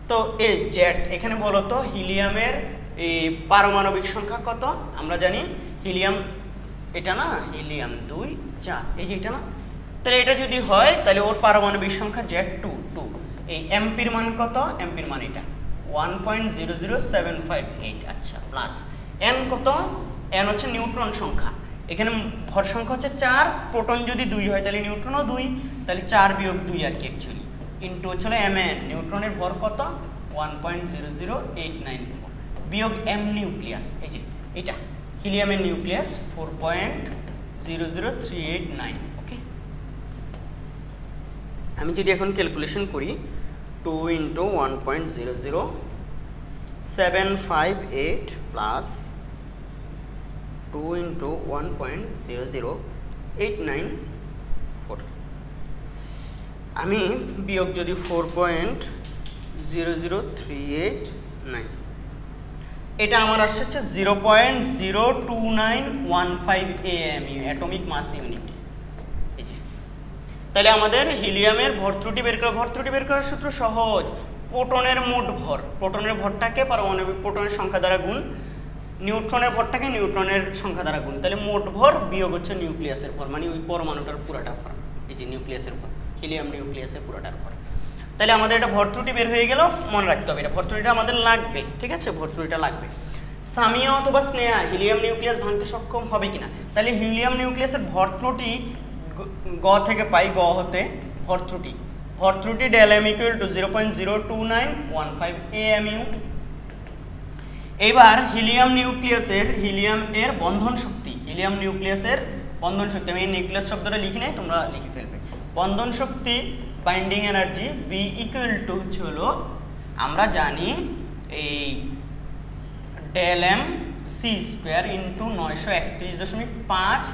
S1: তো এই জেড এখানে বলো তো হিলিয়ামের এই পারমাণবিক সংখ্যা কত? আমরা জানি হিলিয়াম এটা না, হিলিয়াম 2 4, এই যে এটা না, তাহলে এটা যদি হয় তাহলে ওর পারমাণবিক সংখ্যা Z2 এই এমপির মান কত? এমপির মান এটা 1.00758। আচ্ছা, প্লাস এন কত? এন হচ্ছে নিউট্রন সংখ্যা, এখানে ভর সংখ্যা হচ্ছে 4, প্রোটন যদি 2 হয় তাহলে নিউট্রনও 2, তাহলে 4 বিয়োগ 2 আর কি অ্যাকচুয়ালি, ইনটু হচ্ছে এমএন, নিউট্রনের ভর কত? 1.00894 বিয়োগ এম নিউক্লিয়াস, এই যে এটা হিলিয়ামের নিউক্লিয়াস 4.00389। ওকে, আমি যদি এখন ক্যালকুলেশন করি 2 × 1.00758 প্লাস 2 × 1.00894, আমি বিয়োগ যদি 4.00389, এটা আমার আসছে 0.02915 AMU অ্যাটমিক মাস ইউনিট। এই যে তাহলে আমাদের হিলিয়ামের ভর ত্রুটি বের করা, ভর ত্রুটি বের করার সূত্র সহজ, প্রোটনের মোট ভর, প্রোটনের ভরটাকে পারমাণবিক প্রোটনের সংখ্যা দ্বারা গুণ, নিউট্রনের ভরটাকে নিউট্রনের সংখ্যা দ্বারা গুণ, তাহলে মোট ভর বিয়োগ হচ্ছে নিউক্লিয়াসের ভর, মানে ওই পরমাণুটার পুরাটা ভর, এই যে নিউক্লিয়াসের ভর, হিলিয়াম নিউক্লিয়াসের পুরাটার ভর। তাহলে আমাদের এটা ভর ত্রুটি বের হয়ে গেল, মনে রাখতে হবে এটা ভর ত্রুটিটা আমাদের লাগবে, ঠিক আছে, ভর ত্রুটিটা লাগবে। সামিয়া অথবা স্নেহা হিলিয়াম নিউক্লিয়াস ভাঙতে সক্ষম হবে কিনা? তাহলে হিলিয়াম নিউক্লিয়াসের ভর ত্রুটি গ থেকে পাই, গ হতে ভর ত্রুটি del m equal to 0.02915 AMU। এবার হিলিয়াম নিউক্লিয়াসের, হিলিয়াম এর বন্ধন শক্তি, হিলিয়াম নিউক্লিয়াসের বন্ধন শক্তি, আমি নিউক্লিয়াস শব্দটা লিখি নাই, তোমরা লিখে ফেলবে। বন্ধন শক্তি binding energy B equal to হচ্ছে হলো, আমরা জানি এই del M C square into 931.5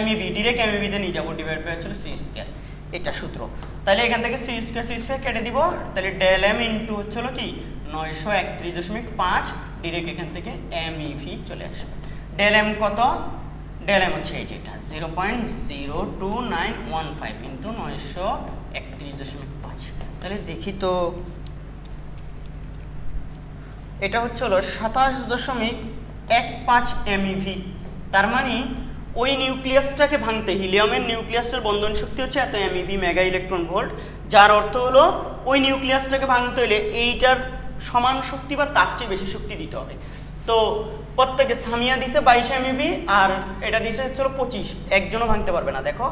S1: MEV, direct MEV তে নিয়ে যাবো, ডিভাইড বাই হচ্ছে সি স্কোয়ার, এটা সূত্র। তাহলে এখান থেকে সি স্কোয়ার কেটে দিব, তাহলে ডেল এম ইন্টু হচ্ছে হলো কি 931.5, ডিরেক্ট এখান থেকে MEV চলে আসবে। ডেল এম কত? ডেল এম হচ্ছে এই যেটা 0.02915 ইন্টু 931.5, তাহলে দেখি তো এটা হচ্ছে হলো 27.15 MEV। তার মানে ওই নিউক্লিয়াসটাকে ভাঙতে, হিলিয়ামের নিউক্লিয়াসের বন্ধন শক্তি হচ্ছে এত MEV, মেগা ইলেকট্রন ভোল্ট, যার অর্থ হলো ওই নিউক্লিয়াসটাকে ভাঙতে হলে এইটার সমান শক্তি বা তার চেয়ে বেশি শক্তি দিতে হবে। তো প্রত্যেকে সামিয়া দিছে 22 MEV আর এটা দিছে হচ্ছে 25, একজনও ভাঙতে পারবে না। দেখো,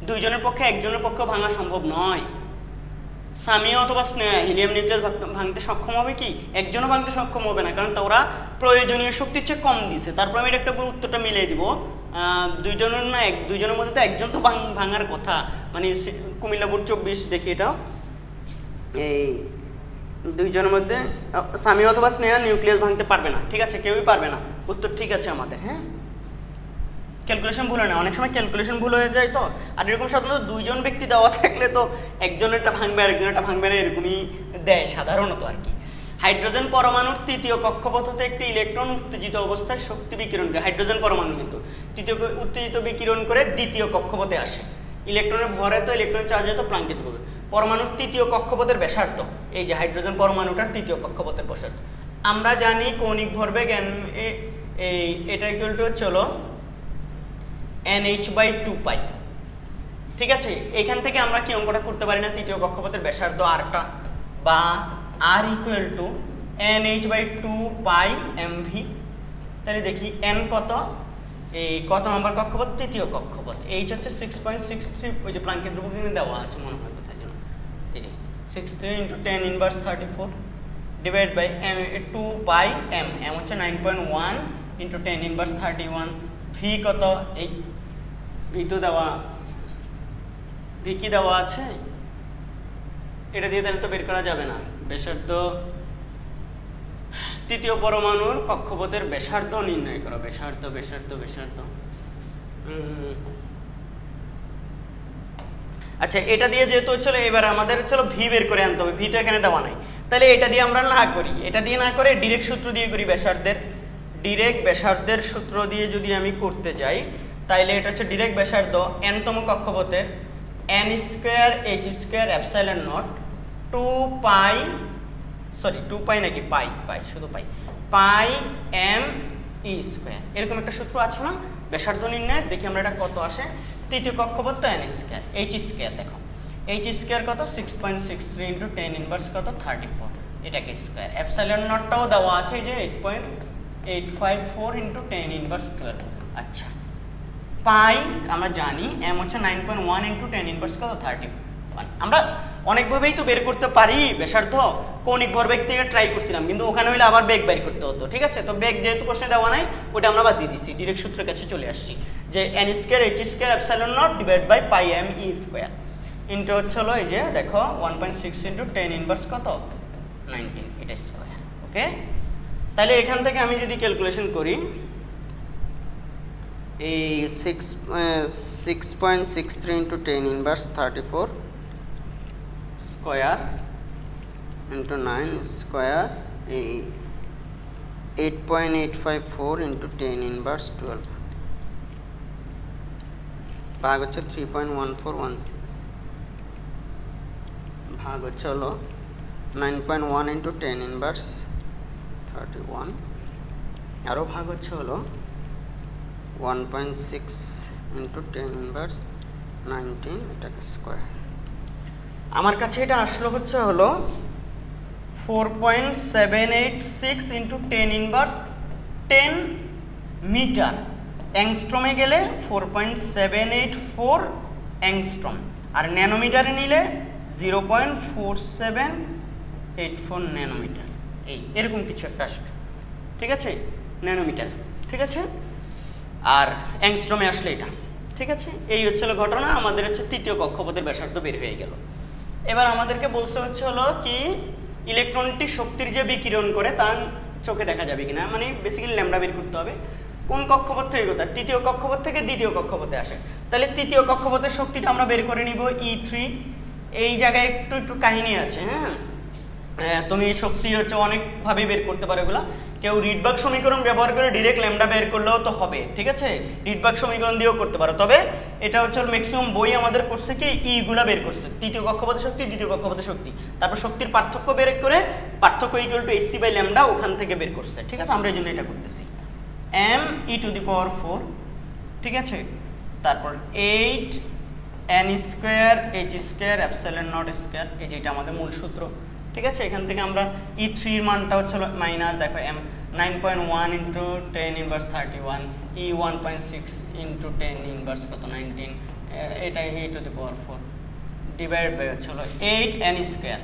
S1: দুইজনের পক্ষে একজনের পক্ষে ভাঙা সম্ভব নয়। সামিয়া অথবা স্নেহা হিলিয়াম নিউক্লিয়াস ভাঙতে সক্ষম হবে কি? একজনও ভাঙতে সক্ষম হবে না, কারণ ওরা প্রয়োজনীয় শক্তির চেয়ে কম দিছে। তারপর আমি একটা উত্তরটা মিলিয়ে দিব, দুইজনের না দুইজনের মধ্যে তো একজন তো ভাঙার কথা, মানে কুমিল্লা বোর্ড 24 দেখি এটা, এই দুইজনের মধ্যে সামিয়া অথবা স্নেহা নিউক্লিয়াস ভাঙতে পারবে না, ঠিক আছে, কেউই পারবে না। উত্তর ঠিক আছে আমাদের। হ্যাঁ, ক্যালকুলেশন ভুল হয় না, অনেক সময় ক্যালকুলেশন ভুল হয়ে যায়। তো আর এরকম সাধারণত দুইজন ব্যক্তি দেওয়া থাকলে তো একজনেরটা ভাঙবে আর একজনেরটা ভাঙবে না, এরকমই দেয় সাধারণত আর কি। হাইড্রোজেন পরমাণুর তৃতীয় কক্ষপথ হতে একটি ইলেকট্রন উত্তেজিত অবস্থায় শক্তি বিকিরণ করে, হাইড্রোজেন পরমাণু কিন্তু তৃতীয় উত্তেজিত বিকিরণ করে দ্বিতীয় কক্ষপথে আসে। ইলেকট্রনের ভর এত, ইলেকট্রনের চার্জ এত, প্রাঙ্কিত হবে। পরমাণুর তৃতীয় কক্ষপথের ব্যাসার্ধ, এই যে হাইড্রোজেন পরমাণুটার তৃতীয় কক্ষপথের ব্যাসার্ধ আমরা জানি কৌণিক ভরবেগ এটা ইকুয়াল টু হচ্ছে হলো NH/2π, ঠিক আছে। এখান থেকে আমরা কি অঙ্কটা করতে পারি না, তৃতীয় কক্ষপথের ব্যাসার্ধ আরটা, বা R equal to NH/2π MV। তাহলে দেখি n কত, এই কত নম্বর কক্ষপথ? তৃতীয় কক্ষপথ। H হচ্ছে 6.63, ওই যে প্লাঙ্কের ধ্রুবক দেওয়া আছে মনে হয় কোথায় যেন, এই যে 63 × 10⁻34 ডিভাইড বাই 2π m, m হচ্ছে 9.1 × 10⁻31। ভি কত? এই ভি তো দেওয়া, ভি কি দেওয়া আছে, এটা দিয়ে তাহলে তো বের করা যাবে না। ব্যাসার্ধ, তৃতীয় পরমাণুর কক্ষপথের ব্যাসার্ধ নির্ণয় করো, ব্যাসার্ধ ব্যাসার্ধ ব্যাসার্ধ। আচ্ছা এটা দিয়ে যেহেতু হচ্ছিল এবার আমাদের হচ্ছিল ভি বের করে আনতে হবে, ভি তো এখানে দেওয়া নাই, তাহলে এটা দিয়ে আমরা না করি, এটা দিয়ে না করে ডিরেক্ট সূত্র দিয়ে করি ব্যাসার্ধের। ডিরেক্ট ব্যাসার্ধের সূত্র দিয়ে যদি আমি করতে যাই তাইলে এটা হচ্ছে ডিরেক্ট ব্যাসার্ধ এনতম কক্ষপথের N square h square epsilon not 2 pi, sorry 2 পাই নাকি পাই, পাই শুধু পাই, পাই এম ই স্কোয়ার, এরকম একটা সূত্র আছে না ব্যাসার্ধ নির্ণয়ের। দেখি আমরা এটা কত আসে। তৃতীয় কক্ষপথ তো এন স্কোয়ার, এইচ স্কোয়ার, দেখো এইচ স্কোয়ার কত 6.63 ইন্টু 10 ইনভার্স কত 34, এটাকে স্কোয়ার। এপসাইলন নটটাও দেওয়া আছে যে 8.854 ইন্টু 10 ইনভার্স 12। আচ্ছা পাই আমরা জানি এম হচ্ছে 9.1 ইন্টু 10 ইনভার্স কত 31। আমরা অনেকভাবেই তো বের করতে পারি ব্যাসার্ধ, কৌণিক ভরবেগ থেকে ট্রাই করছিলাম কিন্তু ওখানে হইলে আবার বেগ বের করতে হতো, ঠিক আছে। তো বেগ যেহেতু প্রশ্নে দেওয়া নাই ওটা আমরা বাদ দিয়ে দিচ্ছি, ডিরেক্ট সূত্রের কাছে চলে আসছি যে n square h square epsilon naught divide by pi m e square into হচ্ছে হলো এই যে দেখো 1.6 ইন্টু 10 ইনভার্স কত 19, এটা স্কোয়ার। ওকে, তাহলে এখান থেকে আমি যদি ক্যালকুলেশন করি এই 6.63 into 10 inverse 34 square into 9 square, এই 8.854 ইন্টু 10 ইনভার্স 12 ভাগ হচ্ছে 3.1416 ভাগ হচ্ছে হলো 9.1 ইন্টু 10 ইনভার্স 31 আরও ভাগ হচ্ছে হলো 1.6 ইন্টু 10 ইনভার্স 19, এটাকে স্কোয়ার। আমার কাছে এটা আসলো হচ্ছে হলো 4.786 ইন্টু 10 ইনভার্স 10 মিটার। অ্যাংস্ট্রমে গেলে 4.784 অ্যাংস্ট্রম, আর ন্যানোমিটারে নিলে 0.4784 ন্যানোমিটার, এই এরকম কিছু একটা আসবে, ঠিক আছে, ন্যানোমিটার, ঠিক আছে। আর অ্যাংস্ট্রমে আসলে এটা, ঠিক আছে। এই হচ্ছিল ঘটনা, আমাদের হচ্ছে তৃতীয় কক্ষপথের ব্যাসার্ধ বের হয়ে গেল। এবার আমাদেরকে বলছে হচ্ছে হলো কি ইলেকট্রনটি শক্তির যে বিকিরণ করে তার চোখে দেখা যাবে কিনা, মানে বেসিক্যালি ল্যামডা বের করতে হবে। কোন কক্ষপথ থেকে কোথায়? তৃতীয় কক্ষপথ থেকে দ্বিতীয় কক্ষপথে আসে। তাহলে তৃতীয় কক্ষপথের শক্তিটা আমরা বের করে নিব E3। এই জায়গায় একটু কাহিনী আছে, হ্যাঁ, তুমি শক্তি হচ্ছে অনেকভাবে বের করতে পারো এগুলা। কেউ রিডবার্গ সমীকরণ ব্যবহার করে ডিরেক্ট ল্যামডা বের করলেও তো হবে, ঠিক আছে, রিডবার্গ সমীকরণ দিয়েও করতে পারো। তবে এটা হচ্ছে ম্যাক্সিমাম বই আমাদের করছে কি ইগুলা বের করছে, তৃতীয় কক্ষপথের শক্তি, দ্বিতীয় কক্ষপথের শক্তি, তারপর শক্তির পার্থক্য বের করে পার্থক্য equal to hc by lambda ওখান থেকে বের করছে, ঠিক আছে। আমরা এই জন্য এটা করতেছি m e⁴, ঠিক আছে, তারপর 8 n square h square epsilon not square, এই যেটা আমাদের মূল সূত্র, ঠিক আছে। এখান থেকে আমরা E3 এর মানটা হচ্ছে মাইনাস, দেখো m 9.1 into 10 inverse 31, E 1.6 into 10 inverse কত 19, এটা e⁴ ডিভাইড বাই হচ্ছে 8 n স্কোয়ার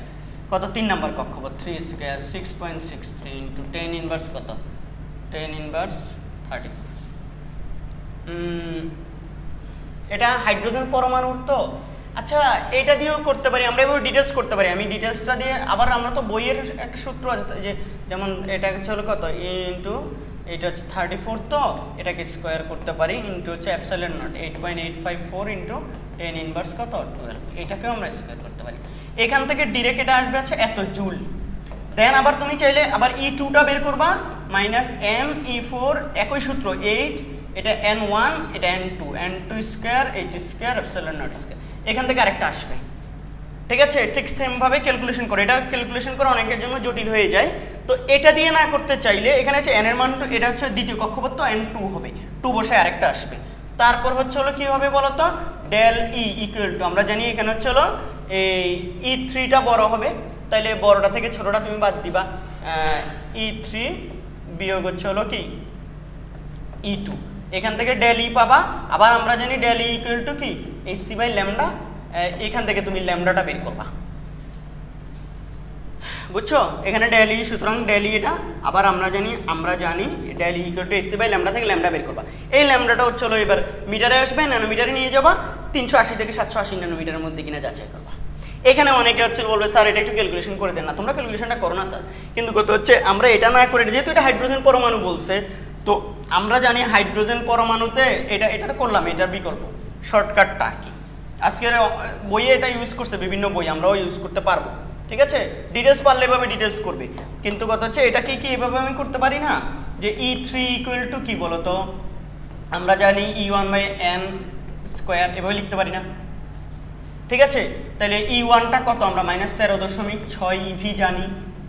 S1: কত 3 নাম্বার কক্ষপথ 3 স্কোয়ার 6.63 ইন্টু 10 ইনভার্স কত 10 ইনভার্স 34। এটা হাইড্রোজেন পরমাণুর তো। আচ্ছা এটা দিয়েও করতে পারি আমরা, এভাবে ডিটেলস করতে পারি। আমি ডিটেলসটা দিয়ে আবার আমরা তো বইয়ের একটা সূত্র আছে যে যেমন এটা হচ্ছে হলো কত ইন্টু এটা হচ্ছে 34, তো এটাকে স্কোয়ার করতে পারি ইন্টু হচ্ছে এপসাইলন নট 8.854 ইন্টু 10 ইনভার্স কত 12, এটাকেও আমরা স্কোয়ার করতে পারি। এখান থেকে ডিরেক্ট এটা আসবে হচ্ছে এত জুল। দেন আবার তুমি চাইলে আবার E2টা বের করবা মাইনাস m E4, একই সূত্র 8, এটা n1, এটা n2 square h square epsilon not square, এখান থেকে আরেকটা আসবে, ঠিক আছে। ঠিক সেম ভাবে ক্যালকুলেশন করে, এটা ক্যালকুলেশন করা অনেকের জন্য জটিল হয়ে যায়। তো এটা দিয়ে না করতে চাইলে এখানে হচ্ছে n এর মান, এটা হচ্ছে দ্বিতীয় কক্ষপথ তো n2 হবে, 2 বসায় আরেকটা আসবে। তারপর হচ্ছে হলো কি হবে বলতো, ডেল E ইকুয়াল টু, আমরা জানি এখানে হচ্ছে হলো এই E3টা বড় হবে, তাইলে বড়টা থেকে ছোটটা তুমি বাদ দিবা, E3 বিয়োগ হচ্ছে হলো কি E2, এখান থেকে ডেল ই পাবা। আবার আমরা জানি ডেল ই ইকুয়াল টু কি hc বাই ল্যামডা, এখান থেকে তুমি ল্যামডাটা বের করবা, বুঝছো, এখানে ডেল ই, সুতরাং ডেল ই এটা। আবার আমরা জানি del e equal to hc by lambda থেকে ল্যামডা বের করবা। এই ল্যামডাটা হচ্ছে হলো এবার মিটারে আসবে, ন্যানোমিটারে নিয়ে যাবা, 380 থেকে 780 ন্যানোমিটারের মধ্যে কিনা যাচাই করবা। এখানে অনেকে হচ্ছে বলবে স্যার এটা একটু ক্যালকুলেশন করে দেন না, তোমরা ক্যালকুলেশনটা করো না স্যার, কিন্তু কথা হচ্ছে আমরা এটা না করে, যেহেতু এটা হাইড্রোজেন পরমাণু বলছে, তো আমরা জানি হাইড্রোজেন পরমাণুতে এটা তো করলাম, এটার বিকল্প শর্টকাটটা কি আজকের বইয়ে এটা ইউজ করছে, বিভিন্ন বই আমরাও ইউজ করতে পারবো, ঠিক আছে। ডিটেলস পারলে এভাবে ডিটেলস করবে, কিন্তু কথা হচ্ছে এটা কি এভাবে আমি করতে পারি না, যে E3 ইকুয়াল টু কি বলতো, আমরা জানি E1/n স্কোয়ার, এভাবে লিখতে পারি না, ঠিক আছে। তাহলে E1টা কত, আমরা -13.6 EV জানি,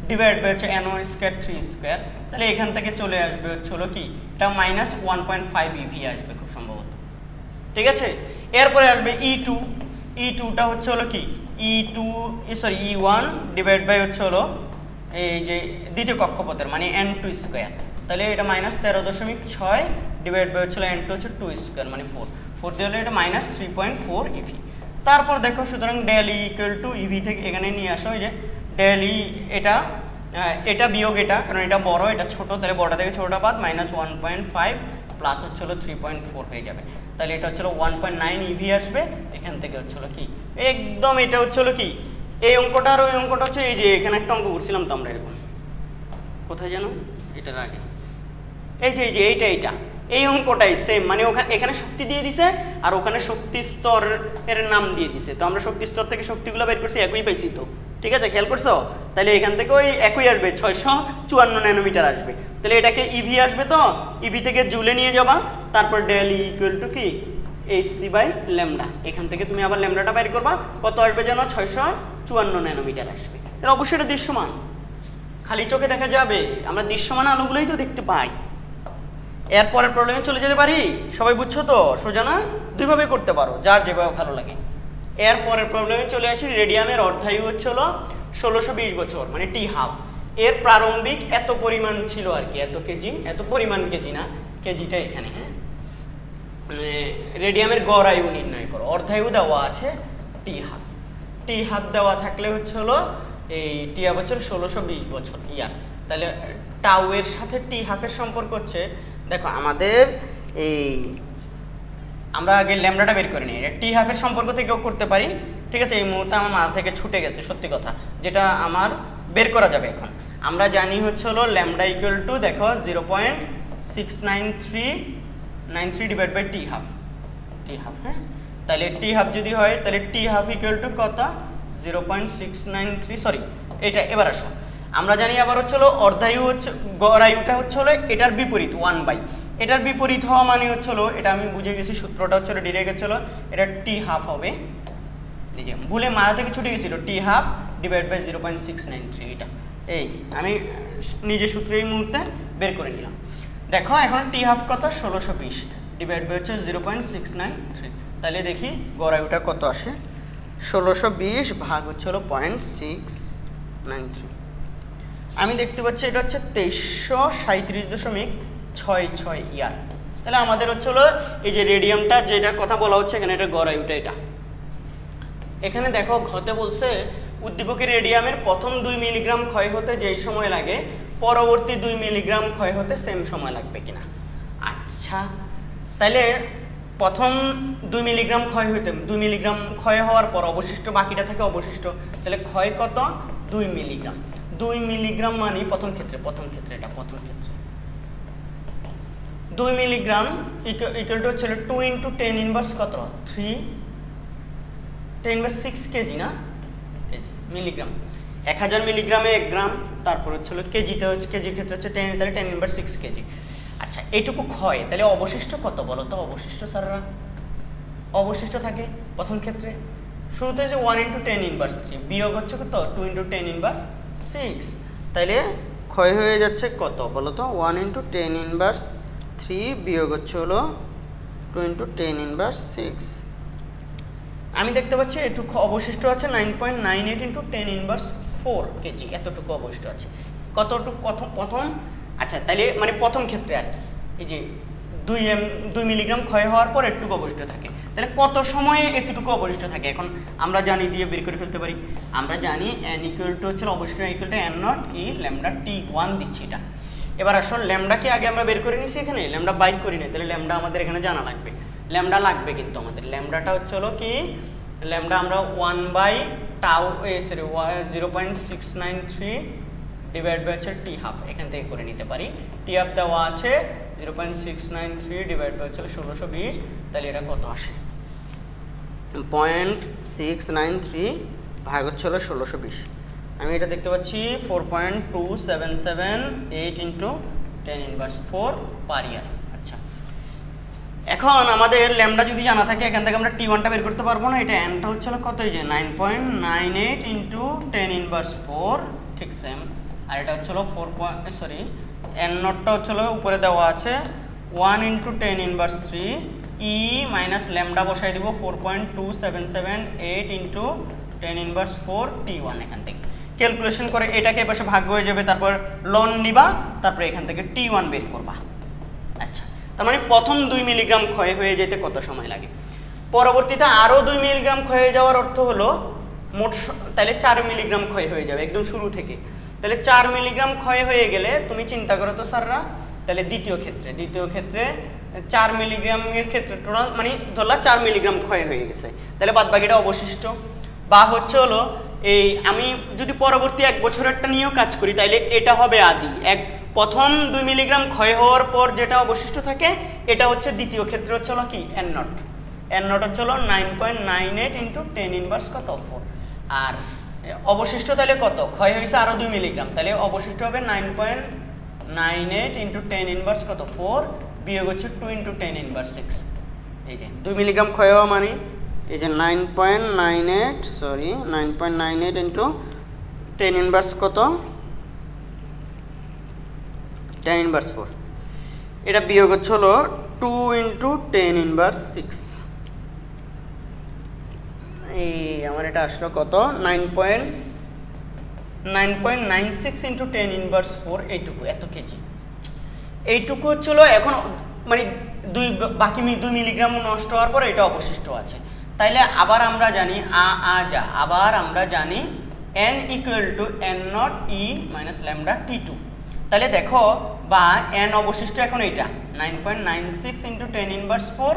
S1: ডিভাইড বাই হচ্ছে NO স্কোয়ার 3 স্কোয়ার, তাহলে এখান থেকে চলে আসবে হচ্ছে হলো কি, এটা -1.5 EV আসবে খুব সম্ভবত, ঠিক আছে। এরপরে আসবে E2টা হচ্ছে হলো কি E1 ডিভাইড বাই হচ্ছে হলো এই যে দ্বিতীয় কক্ষপথের মানে n2 স্কোয়ার, তাহলে এটা -13.6 ডিভাইড বাই হচ্ছে n2 হচ্ছে 2 স্কোয়ার মানে 4 দিয়ে হলে এটা -3.4 EV। তারপর দেখো সুতরাং del e equal to EV থেকে এখানে নিয়ে আসো, এই যে ডেল ই এটা বিয়োগ এটা, কারণ এটা বড় এটা ছোট, তাহলে বড়টা থেকে ছোটটা বাদ, -1.5 প্লাস হচ্ছে হলো 3.4 হয়ে যাবে, তাহলে এটা হচ্ছে 1.9 ইভি আসবে। এখান থেকে হচ্ছে হলো কি একদম এটা হচ্ছে হলো কি এই অঙ্কটা আর ওই অঙ্কটা হচ্ছে এই যে এখানে একটা অঙ্ক করছিলাম তো আমরা এরকম, কোথায় জানো এটার আগে, এই যে এইটা এই অঙ্কটাই সেম, মানে ওখানে এখানে শক্তি দিয়ে দিছে আর ওখানে শক্তি স্তর এর নাম দিয়ে দিছে, তো আমরা শক্তি স্তর থেকে শক্তিগুলো বের করছি, একই পাইছি তো, ঠিক আছে, খেয়াল করছো। তাহলে এখান থেকে ওই একই আসবে, 654 ন্যানোমিটার আসবে, তাহলে এটাকে ইভি আসবে, তো ইভি থেকে জুলে নিয়ে যাবা, তারপর ডেল ই ইকুয়াল টু কি hc/ল্যামডা, এখান থেকে তুমি আবার ল্যামডাটা বের করবা, কত আসবে জানো, 654 ন্যানোমিটার আসবে। তাহলে অবশ্যই এটা দৃশ্যমান, খালি চোখে দেখা যাবে, আমরা দৃশ্যমান আলোগুলোই তো দেখতে পাই। এরপরের প্রবলেমে চলে যেতে পারি, সবাই বুঝছো তো, সোজা না, দুইভাবে করতে পারো, যার যেভাবে ভালো লাগে। এরপরের প্রবলেমে চলে আসি, রেডিয়ামের অর্ধায়ু হচ্ছে হলো 1620 বছর মানে T1/2, এর প্রারম্ভিক এত পরিমাণ ছিল আর কি, এত কেজি, এত পরিমাণ কেজি না, কেজিটা এখানে, হ্যাঁ। রেডিয়ামের গড় আয়ু নির্ণয় করো, অর্ধায়ু দেওয়া আছে T1/2 দেওয়া থাকলে হচ্ছে হলো এই T1/2 হচ্ছে 1620 বছর ইয়ার, তাহলে টাউ এর সাথে T1/2 এর সম্পর্ক হচ্ছে, দেখো আমাদের এই আমরা আগে ল্যামডাটা বের করে নিই, T1/2 এর সম্পর্ক থেকেও করতে পারি, ঠিক আছে। এই মুহূর্তে আমার মাথা থেকে ছুটে গেছে সত্যি কথা, যেটা আমার বের করা যাবে এখন। আমরা জানি হচ্ছে হলো ল্যামডা ইকুয়াল টু দেখো 0.6993 ডিভাইড বাই T1/2, হ্যাঁ। তাহলে T1/2 যদি হয় তাহলে T1/2 ইকুয়াল টু কত, 0.693, সরি এটা এবার আসো, আমরা জানি আবার হচ্ছে হলো অর্ধায়ু হচ্ছে গড় আয়ুটা হচ্ছে হলো এটার বিপরীত 1/, এটার বিপরীত হওয়া মানে হচ্ছে হলো, এটা আমি বুঝে গেছি, সূত্রটা হচ্ছে ডিরেক্ট হচ্ছে হলো এটা T1/2 হবে, এই যে ভুলে মাথা থেকে ছুটে গেছিল, T1/2 ডিভাইড বাই 0.693, এটা এই আমি নিজে সূত্র এই মুহূর্তে বের করে নিলাম। দেখো এখন T1/2 কত, 1620 ডিভাইড বাই হচ্ছে 0.693, তাহলে দেখি গড় আয়ুটা কত আসে, 1620 ভাগ হচ্ছে হলো 0.693, আমি দেখতে পাচ্ছি এটা হচ্ছে 2337.66 ইয়ার। তাহলে আমাদের হচ্ছে হলো এই যে রেডিয়ামটা যেটার কথা বলা হচ্ছে এখানে, এটা গড় আয়ুটা এটা। এখানে দেখো ঘতে বলছে উদ্দীপকের রেডিয়ামের প্রথম 2 মিলিগ্রাম ক্ষয় হতে যেই সময় লাগে পরবর্তী 2 মিলিগ্রাম ক্ষয় হতে সেম সময় লাগবে কিনা। আচ্ছা, তাহলে প্রথম 2 মিলিগ্রাম ক্ষয় হইতে 2 মিলিগ্রাম ক্ষয় হওয়ার পর অবশিষ্ট বাকিটা থাকে অবশিষ্ট, তাহলে ক্ষয় কত, 2 মিলিগ্রাম। 2 মিলিগ্রাম মানে প্রথম ক্ষেত্রে এটা প্রথম ক্ষেত্রে 2 মিলিগ্রাম ইকুয়াল টু হচ্ছে 2 × 10⁻, কত, 3 10⁻6 কেজি না, কেজি মিলিগ্রাম, 1000 মিলিগ্রামে 1 গ্রাম, তারপর হচ্ছে কেজিতে হচ্ছে কেজির ক্ষেত্রে হচ্ছে 10, তাহলে 10⁻6 কেজি। আচ্ছা, এইটুকু ক্ষয়, তাহলে অবশিষ্ট কত বলো তো, অবশিষ্ট স্যাররা অবশিষ্ট থাকে প্রথম ক্ষেত্রে শুরুতে যে 1 × 10⁻3 বিয়োগ হচ্ছে কত, 2 × 10⁻6, তাইলে ক্ষয় হয়ে যাচ্ছে কত বলো তো, 1 × 10⁻3 বিয়োগ হচ্ছে হলো 2 × 10⁻6। আমি দেখতে পাচ্ছি এটুকু অবশিষ্ট আছে 9.98 × 10⁻4 কেজি, এতটুকু অবশিষ্ট আছে। কতটুকু প্রথম, আচ্ছা তাহলে মানে প্রথম ক্ষেত্রে আর কি, এই যে 2 মিলিগ্রাম ক্ষয় হওয়ার পর এটুকু অবশিষ্ট থাকে, তাহলে কত সময়ে এতটুকু অবশিষ্ট থাকে এখন আমরা জানি দিয়ে বের করে ফেলতে পারি। আমরা জানি n ইকুয়াল টু হচ্ছে অবশিষ্ট equal to n0 e lambda T1 দিচ্ছি এটা। এবার আসল ল্যামডাকে আগে আমরা বের করে নিছি, এখানে ল্যামডা বাইর করি না, তাহলে ল্যামডা আমাদের এখানে জানা লাগবে, ল্যামডা লাগবে কিন্তু আমাদের। ল্যামডাটা হচ্ছে হলো কি, ল্যামডা আমরা 0.693 ডিভাইড বাই হচ্ছে T1/2 এখান থেকে করে নিতে পারি। T1/2 দেওয়া আছে 0.693 ডিভাইড বাই হচ্ছে 1620, তাহলে এটা কত আসে, 0.693 ভাগ হচ্ছে হলো 1620। আমি এটা দেখতে পাচ্ছি 4.2778 ইন্টু 10⁻4 পার ইয়ার। আচ্ছা, এখন আমাদের ল্যামডা যদি জানা থাকে এখান থেকে আমরা T1টা বের করতে পারবো না। এটা এনটা হচ্ছে কত, এই যে 9.98 ইন্টু 10⁻4, ঠিক সেম। আর এটা হচ্ছে এন নটটা হচ্ছে উপরে দেওয়া আছে 1 ইন্টু 10⁻3 ই মাইনাস ল্যামডা বসাই দিব 4.2778 ইন্টু 10⁻4 T1। এখান থেকে ক্যালকুলেশন করে এটাকে পাশে ভাগ হয়ে যাবে, তারপর লন নিবা, তারপরে এখান থেকে T1 বের করবা। আচ্ছা, তার মানে প্রথম 2 মিলিগ্রাম ক্ষয় হয়ে যেতে কত সময় লাগে, পরবর্তীতে আরও 2 মিলিগ্রাম ক্ষয় হয়ে যাওয়ার অর্থ হলো মোট তাহলে 4 মিলিগ্রাম ক্ষয় হয়ে যাবে একদম শুরু থেকে। তাহলে 4 মিলিগ্রাম ক্ষয় হয়ে গেলে তুমি চিন্তা করো তো স্যাররা, তাহলে দ্বিতীয় ক্ষেত্রে 4 মিলিগ্রামের ক্ষেত্রে টোটাল মানে ধরলা 4 মিলিগ্রাম ক্ষয় হয়ে গেছে, তাহলে বাদ বাকিটা অবশিষ্ট। বা হচ্ছে হলো এই আমি যদি পরবর্তী 1 বছরেরটা নিয়েও কাজ করি, তাইলে এটা হবে আদি। প্রথম 2 মিলিগ্রাম ক্ষয় হওয়ার পর যেটা অবশিষ্ট থাকে এটা হচ্ছে দ্বিতীয় ক্ষেত্রে হচ্ছে হলো কি এন নট হচ্ছে হলো 9.98 ইন্টু 10⁻4 আর অবশিষ্ট তাহলে কত ক্ষয় হয়েছে আরও 2 মিলিগ্রাম, তাহলে অবশিষ্ট হবে 9.98 ইন্টু 10⁻4 বিয়োগ হচ্ছে 2 ইন্টু 10⁻6। এই যে 2 মিলিগ্রাম ক্ষয় হওয়া মানে এই যে 9.98 ইন্টু 10⁻4 কত 10⁻4, এটা বিয়োগ হচ্ছে হলো 2 ইন্টু 10⁻6। এই আমার এটা আসলো কত 9.96 ইন্টু 10⁻4, এত কেজি। এইটুকু হচ্ছিল এখন মানে বাকি 2 মিলিগ্রাম নষ্ট হওয়ার পর এটা অবশিষ্ট আছে। তাইলে আবার আমরা জানি আবার আমরা জানি n equal to n naught E minus lambda T2। তাহলে দেখো বা n অবশিষ্ট এখন এইটা 9.96 ইন্টু 10⁻4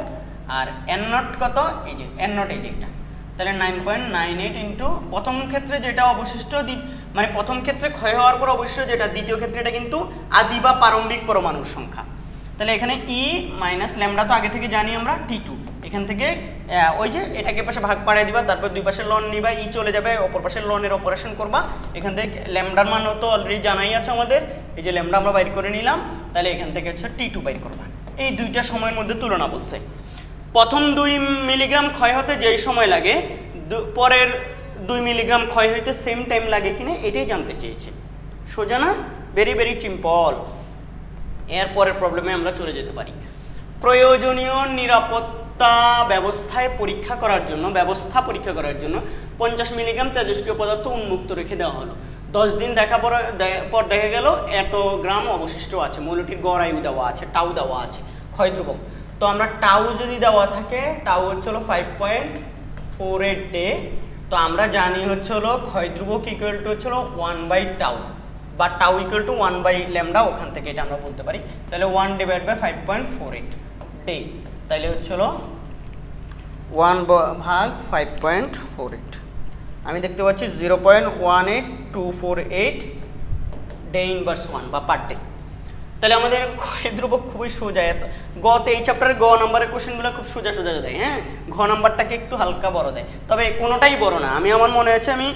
S1: আর n নট কত, এই যে n নট এই যে এটা, তাহলে 9.98 ইন্টু প্রথম ক্ষেত্রে যেটা অবশিষ্ট মানে প্রথম ক্ষেত্রে ক্ষয় হওয়ার পর অবশিষ্ট যেটা, দ্বিতীয় ক্ষেত্রে এটা কিন্তু আদি বা প্রারম্ভিক পরমাণুর সংখ্যা। তাহলে এখানে ই মাইনাস ল্যামডা তো আগে থেকে জানি আমরা T2, এখান থেকে ওই যে এটাকে পাশে ভাগ পাড়ায় দিবা, তারপর দুই পাশে লন নিবা, ই চলে যাবে, অপর পাশে লনের অপারেশন করবা। এখান থেকে ল্যামডার মান তো অলরেডি জানাই আছে আমাদের, এই যে ল্যামডা আমরা বাইর করে নিলাম, তাহলে এখান থেকে হচ্ছে T2 বাইর করবা। এই দুইটা সময়ের মধ্যে তুলনা বলছে, প্রথম 2 মিলিগ্রাম ক্ষয় হতে যেই সময় লাগে পরের 2 মিলিগ্রাম ক্ষয় হইতে সেম টাইম লাগে কিনা এটাই জানতে চেয়েছে। সোজা না? Very very simple. এর পরের প্রবলেমে আমরা চলে যেতে পারি। প্রয়োজনীয় নিরাপত্তা ব্যবস্থা পরীক্ষা করার জন্য 50 মিলিগ্রাম তেজস্ক্রিয় পদার্থ উন্মুক্ত রেখে দেওয়া হলো। 10 দিন পর দেখা গেল এত গ্রাম অবশিষ্ট আছে, মৌলটির গড় আয়ু দেওয়া আছে, টাউ দেওয়া আছে, ক্ষয় ধ্রুবক। তো আমরা টাউ যদি দেওয়া থাকে, টাউ হচ্ছে হলো 5.48 ডে, তো আমরা জানি হচ্ছে হলো ক্ষয় ধ্রুবক ইকুয়াল টু হচ্ছে হলো 1/টাউ বা টাউ ইকুয়াল টু 1/ল্যামডা, ওখান থেকে এটা আমরা বলতে পারি। তাহলে 1/5.48 ডে, তাহলে হচ্ছে হলো 1/5.48। আমি দেখতে পাচ্ছি 0.18248 ডে ইনভার্স 1 বা পার ডে। তাহলে আমাদের ক্ষয় ধ্রুবক খুবই সোজা। গতে এই চ্যাপ্টারের গ নাম্বারের কোশ্চেনগুলো খুব সোজা সোজা দেয়, হ্যাঁ, ঘ নাম্বারটাকে একটু হালকা বড় দেয়, তবে কোনোটাই বড় না। আমার মনে আছে আমি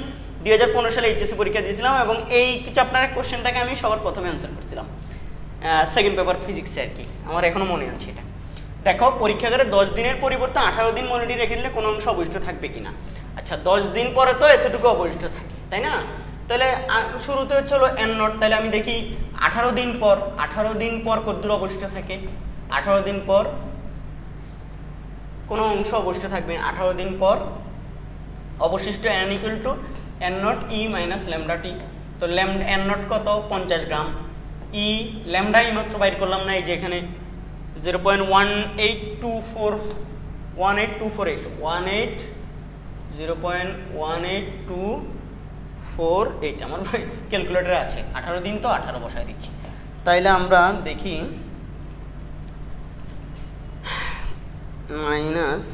S1: 2015 সালে এইচএসসি পরীক্ষা দিয়েছিলাম এবং এই চ্যাপ্টারের কোশ্চেনটাকে আমি সবার প্রথমে অ্যান্সার করছিলাম, সেকেন্ড পেপার ফিজিক্সে আর কি, আমার এখনও মনে আছে এটা। দেখো পরীক্ষাগারে 10 দিনের পরিবর্তে 18 দিন মনিটর রেখে দিলে কোনো অংশ অবশিষ্ট থাকবে কিনা। আচ্ছা, 10 দিন পরে তো এতটুকু অবশিষ্ট থাকে, তাই না? তাহলে শুরুতে হচ্ছে হলো এন নট, তাহলে আমি দেখি 18 দিন পর কতদূর অবশিষ্ট থাকে। 18 দিন পর কোনো অংশ অবশিষ্ট থাকবে। 18 দিন পর অবশিষ্ট n equal to N naught E minus lambda T. তো এন নট কত 50 গ্রাম, ই ল্যামডা ই মাত্র বাইর করলাম না, এই যে এখানে 0.18248 আমার ক্যালকুলেটরে আছে। 18 দিন তো 18 বসায় দিচ্ছি। তাইলে আমরা দেখি মাইনাস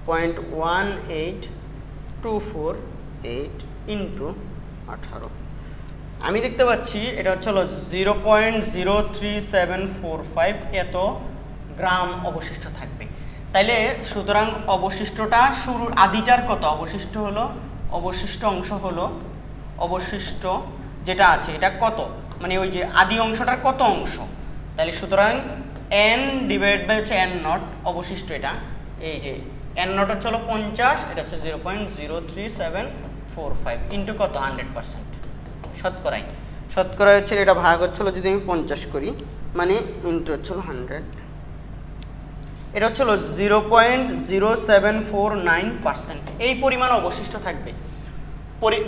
S1: 0.18248 ইন্টু 18, আমি দেখতে পাচ্ছি এটা হচ্ছে হলো 0.03745 এত গ্রাম অবশিষ্ট থাকবে। তাইলে সুতরাং অবশিষ্টটা শুরুর আদিটার কত, অবশিষ্ট অংশ হলো অবশিষ্ট যেটা আছে এটা কত, মানে ওই যে আদি অংশটার কত অংশ। তাহলে সুতরাং n ডিভাইড বাই হচ্ছে n নট অবশিষ্ট, এটা এই যে n নট হচ্ছে হলো 50, এটা হচ্ছে 0.03745 ইন্টু কত 100%, শতকরা হচ্ছে এটা ভাগ হচ্ছিল যদি আমি 50 করি, মানে ইন্টু হচ্ছিল 100, এটা হচ্ছিল 0.0749%। এই পরিমাণ অবশিষ্ট থাকবে।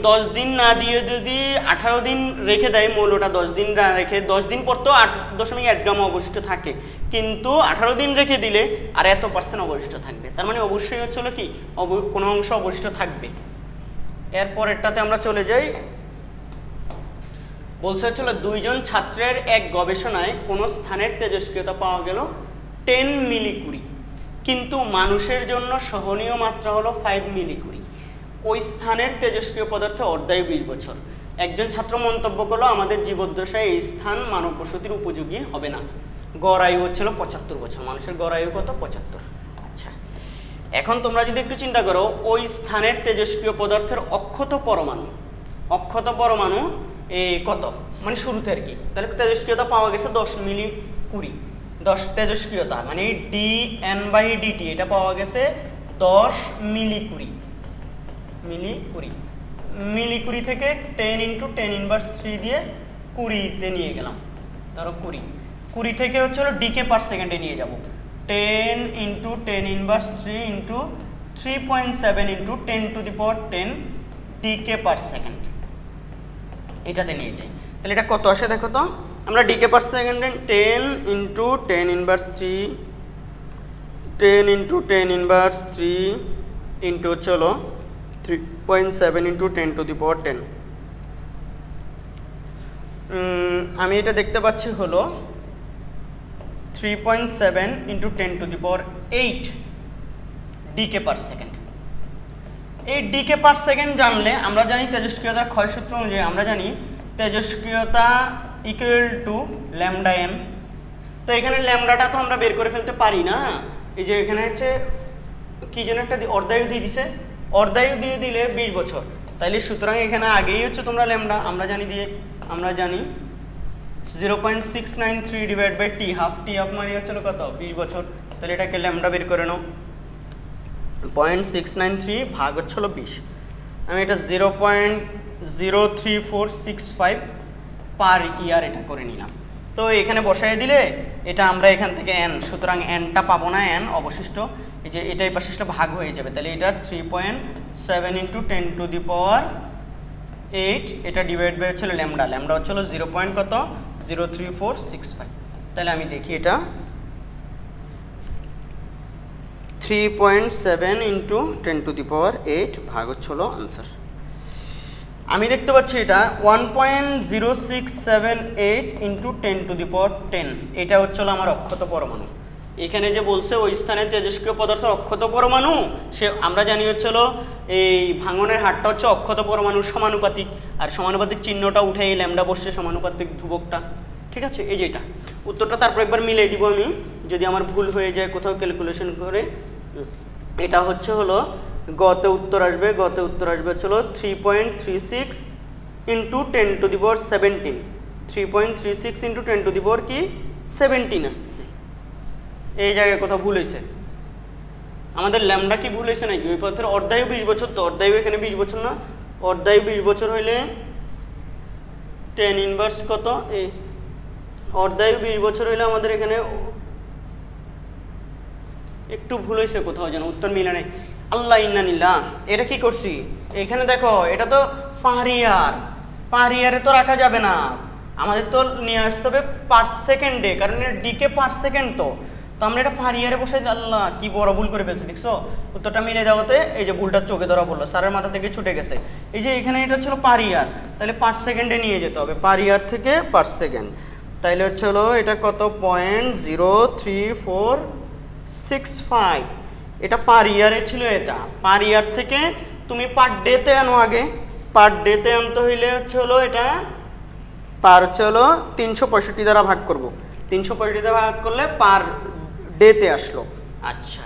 S1: 10 দিন না দিয়ে যদি 18 দিন রেখে দেয় মৌলটা, 10 দিন না রেখে 10 দিন পর তো 8.1 গ্রাম অবশিষ্ট থাকে, কিন্তু 18 দিন রেখে দিলে আর এত % অবশিষ্ট থাকবে। তার মানে অবশ্যই হচ্ছিল কি কোনো অংশ অবশিষ্ট থাকবে। এরপরেরটাতে আমরা চলে যাই। বলছে হচ্ছিল 2 জন ছাত্রের এক গবেষণায় কোনো স্থানের তেজস্ক্রিয়তা পাওয়া গেল 10 মিলিকুরি, কিন্তু মানুষের জন্য সহনীয় মাত্রা হলো 5 মিলিকুরি। ওই স্থানের তেজস্ক্রিয় পদার্থে অর্ধায়ু 20 বছর। একজন ছাত্র মন্তব্য করলো আমাদের জীবদ্দশায় এই স্থান মানব বসতির উপযোগী হবে না। গড় আয়ু হচ্ছিল 75 বছর, মানুষের গড় আয়ু কত 75। আচ্ছা, এখন তোমরা যদি একটু চিন্তা করো ওই স্থানের তেজস্ক্রিয় পদার্থের অক্ষত পরমাণু কত, মানে শুরুতে আর কি, তাহলে তেজস্ক্রিয়তা পাওয়া গেছে 10 মিলিকুরি। 10 তেজস্ক্রিয়তা মানে dN/dt এটা পাওয়া গেছে 10 মিলিকুরি। মিলিকুরি থেকে 10 × 10⁻³ দিয়ে 20-তে নিয়ে গেলাম, ধরো 20 থেকে হচ্ছে হলো ডিকে পার সেকেন্ডে নিয়ে যাব, 10 × 10⁻³ × 3.7 × 10⁻10 ডিকে পার সেকেন্ড, এটাতে নিয়ে যাই। তাহলে এটা কত আসে দেখো তো, আমরা ডিকে পার সেকেন্ডে 10 × 10⁻³ 10 × 10⁻³ ইন্টু চলো 3.7 × 10⁻10। আমি এটা দেখতে পাচ্ছি হলো 3.7 × 10⁸ ডিকে পার সেকেন্ড। এই ডিকে পার সেকেন্ড জানলে আমরা জানি তেজস্ক্রিয়তার ক্ষয়সূত্র অনুযায়ী আমরা জানি তেজস্ক্রিয়তা ইকুয়াল টু λN। তো এখানে ল্যামডাটা তো আমরা বের করে ফেলতে পারি না, এই যে এখানে হচ্ছে কি যেন একটা অর্ধায়ু দিয়ে দিছে, অর্ধায়ু দিয়ে দিলে 20 বছর, তাইলে সুতরাং এখানে আগেই হচ্ছে তোমরা ল্যামডা আমরা জানি 0.693 ডিভাইড বাই টি হাফ মানে হচ্ছে কত 20 বছর, তাহলে এটাকে ল্যামডা বের করে নাও, 0.693 ভাগ হচ্ছিল 20, আমি এটা 0.03465 পার ইয়ার এটা করে নিলাম। তো এখানে বসাই দিলে এটা আমরা এখান থেকে n, সুতরাং nটা পাবো না, n অবশিষ্ট এই যে এটাই পাশে ভাগ হয়ে যাবে, তাহলে এটা 3.7 × 10⁸, এটা ডিভাইড বাই হচ্ছিল ল্যামডা হচ্ছিল 0.03465। তাহলে আমি দেখি এটা 3.7 × 10⁸ ভাগ হচ্ছিল আনসার। আমি দেখতে পাচ্ছি এটা 1.0678 × 10⁻10, এটা হচ্ছিল আমার অক্ষত পরমাণু। এখানে যে বলছে ওই স্থানে তেজস্ক্রিয় পদার্থের অক্ষত পরমাণু, সে আমরা জানি হচ্ছিল এই ভাঙনের হারটা হচ্ছে অক্ষত পরমাণুর সমানুপাতিক, আর সমানুপাতিক চিহ্নটা উঠে এই ল্যামডা বসছে সমানুপাতিক ধ্রুবকটা, ঠিক আছে। এই যে এটা উত্তরটা তারপর একবার মিলিয়ে দিব আমি যদি আমার ভুল হয়ে যায় কোথাও ক্যালকুলেশন করে। এটা হচ্ছে হলো গতে উত্তর আসবে হচ্ছিল 3.36 × 10⁻17, 3.36 × 10⁻17 আসতেছে। এই জায়গায় কোথাও ভুল হয়েছে, আমাদের ল্যামডা কি ভুল হয়েছে নাকি? ওই পথের অর্ধায়ু 20 বছর, তো অর্ধায়ু এখানে 20 বছর না, অর্ধায়ু 20 বছর হইলে 10 কত, এই অর্ধায়ু 20 বছর হইলে আমাদের এখানে একটু ভুল হয়েছে কোথাও, যেন উত্তর মিলে নাই। আল্লাহ ইন্নানিল্লাহ, এটা কি করছি এখানে দেখো, এটা তো পার ইয়ারে তো রাখা যাবে না, আমাদের তো নিয়ে আসতে হবে পার সেকেন্ডে, কারণ এটা ডিকে পার সেকেন্ড, তো আমরা এটা পার ইয়ারে বসাই। আল্লাহ কি বড় ভুল করে ফেলছি, দেখছো উত্তরটা মিলে যাওয়াতে এই যে ভুলটা চোখে ধরা পড়লো, স্যারের মাথা থেকে ছুটে গেছে। এই যে এখানে এটা ছিল পার ইয়ার, তাহলে পার সেকেন্ডে নিয়ে যেতে হবে, পার ইয়ার থেকে পার সেকেন্ড, তাইলে হচ্ছে হলো এটা কত 0.03465, এটা পার ইয়ারে ছিল। এটা পার ইয়ার থেকে তুমি পার ডেতে আনো, আগে পার ডেতে আনতে হইলে হচ্ছে হলো এটা পার হচ্ছে হলো 365 দ্বারা ভাগ করব, 365 দ্বারা ভাগ করলে পার ডেতে আসলো। আচ্ছা,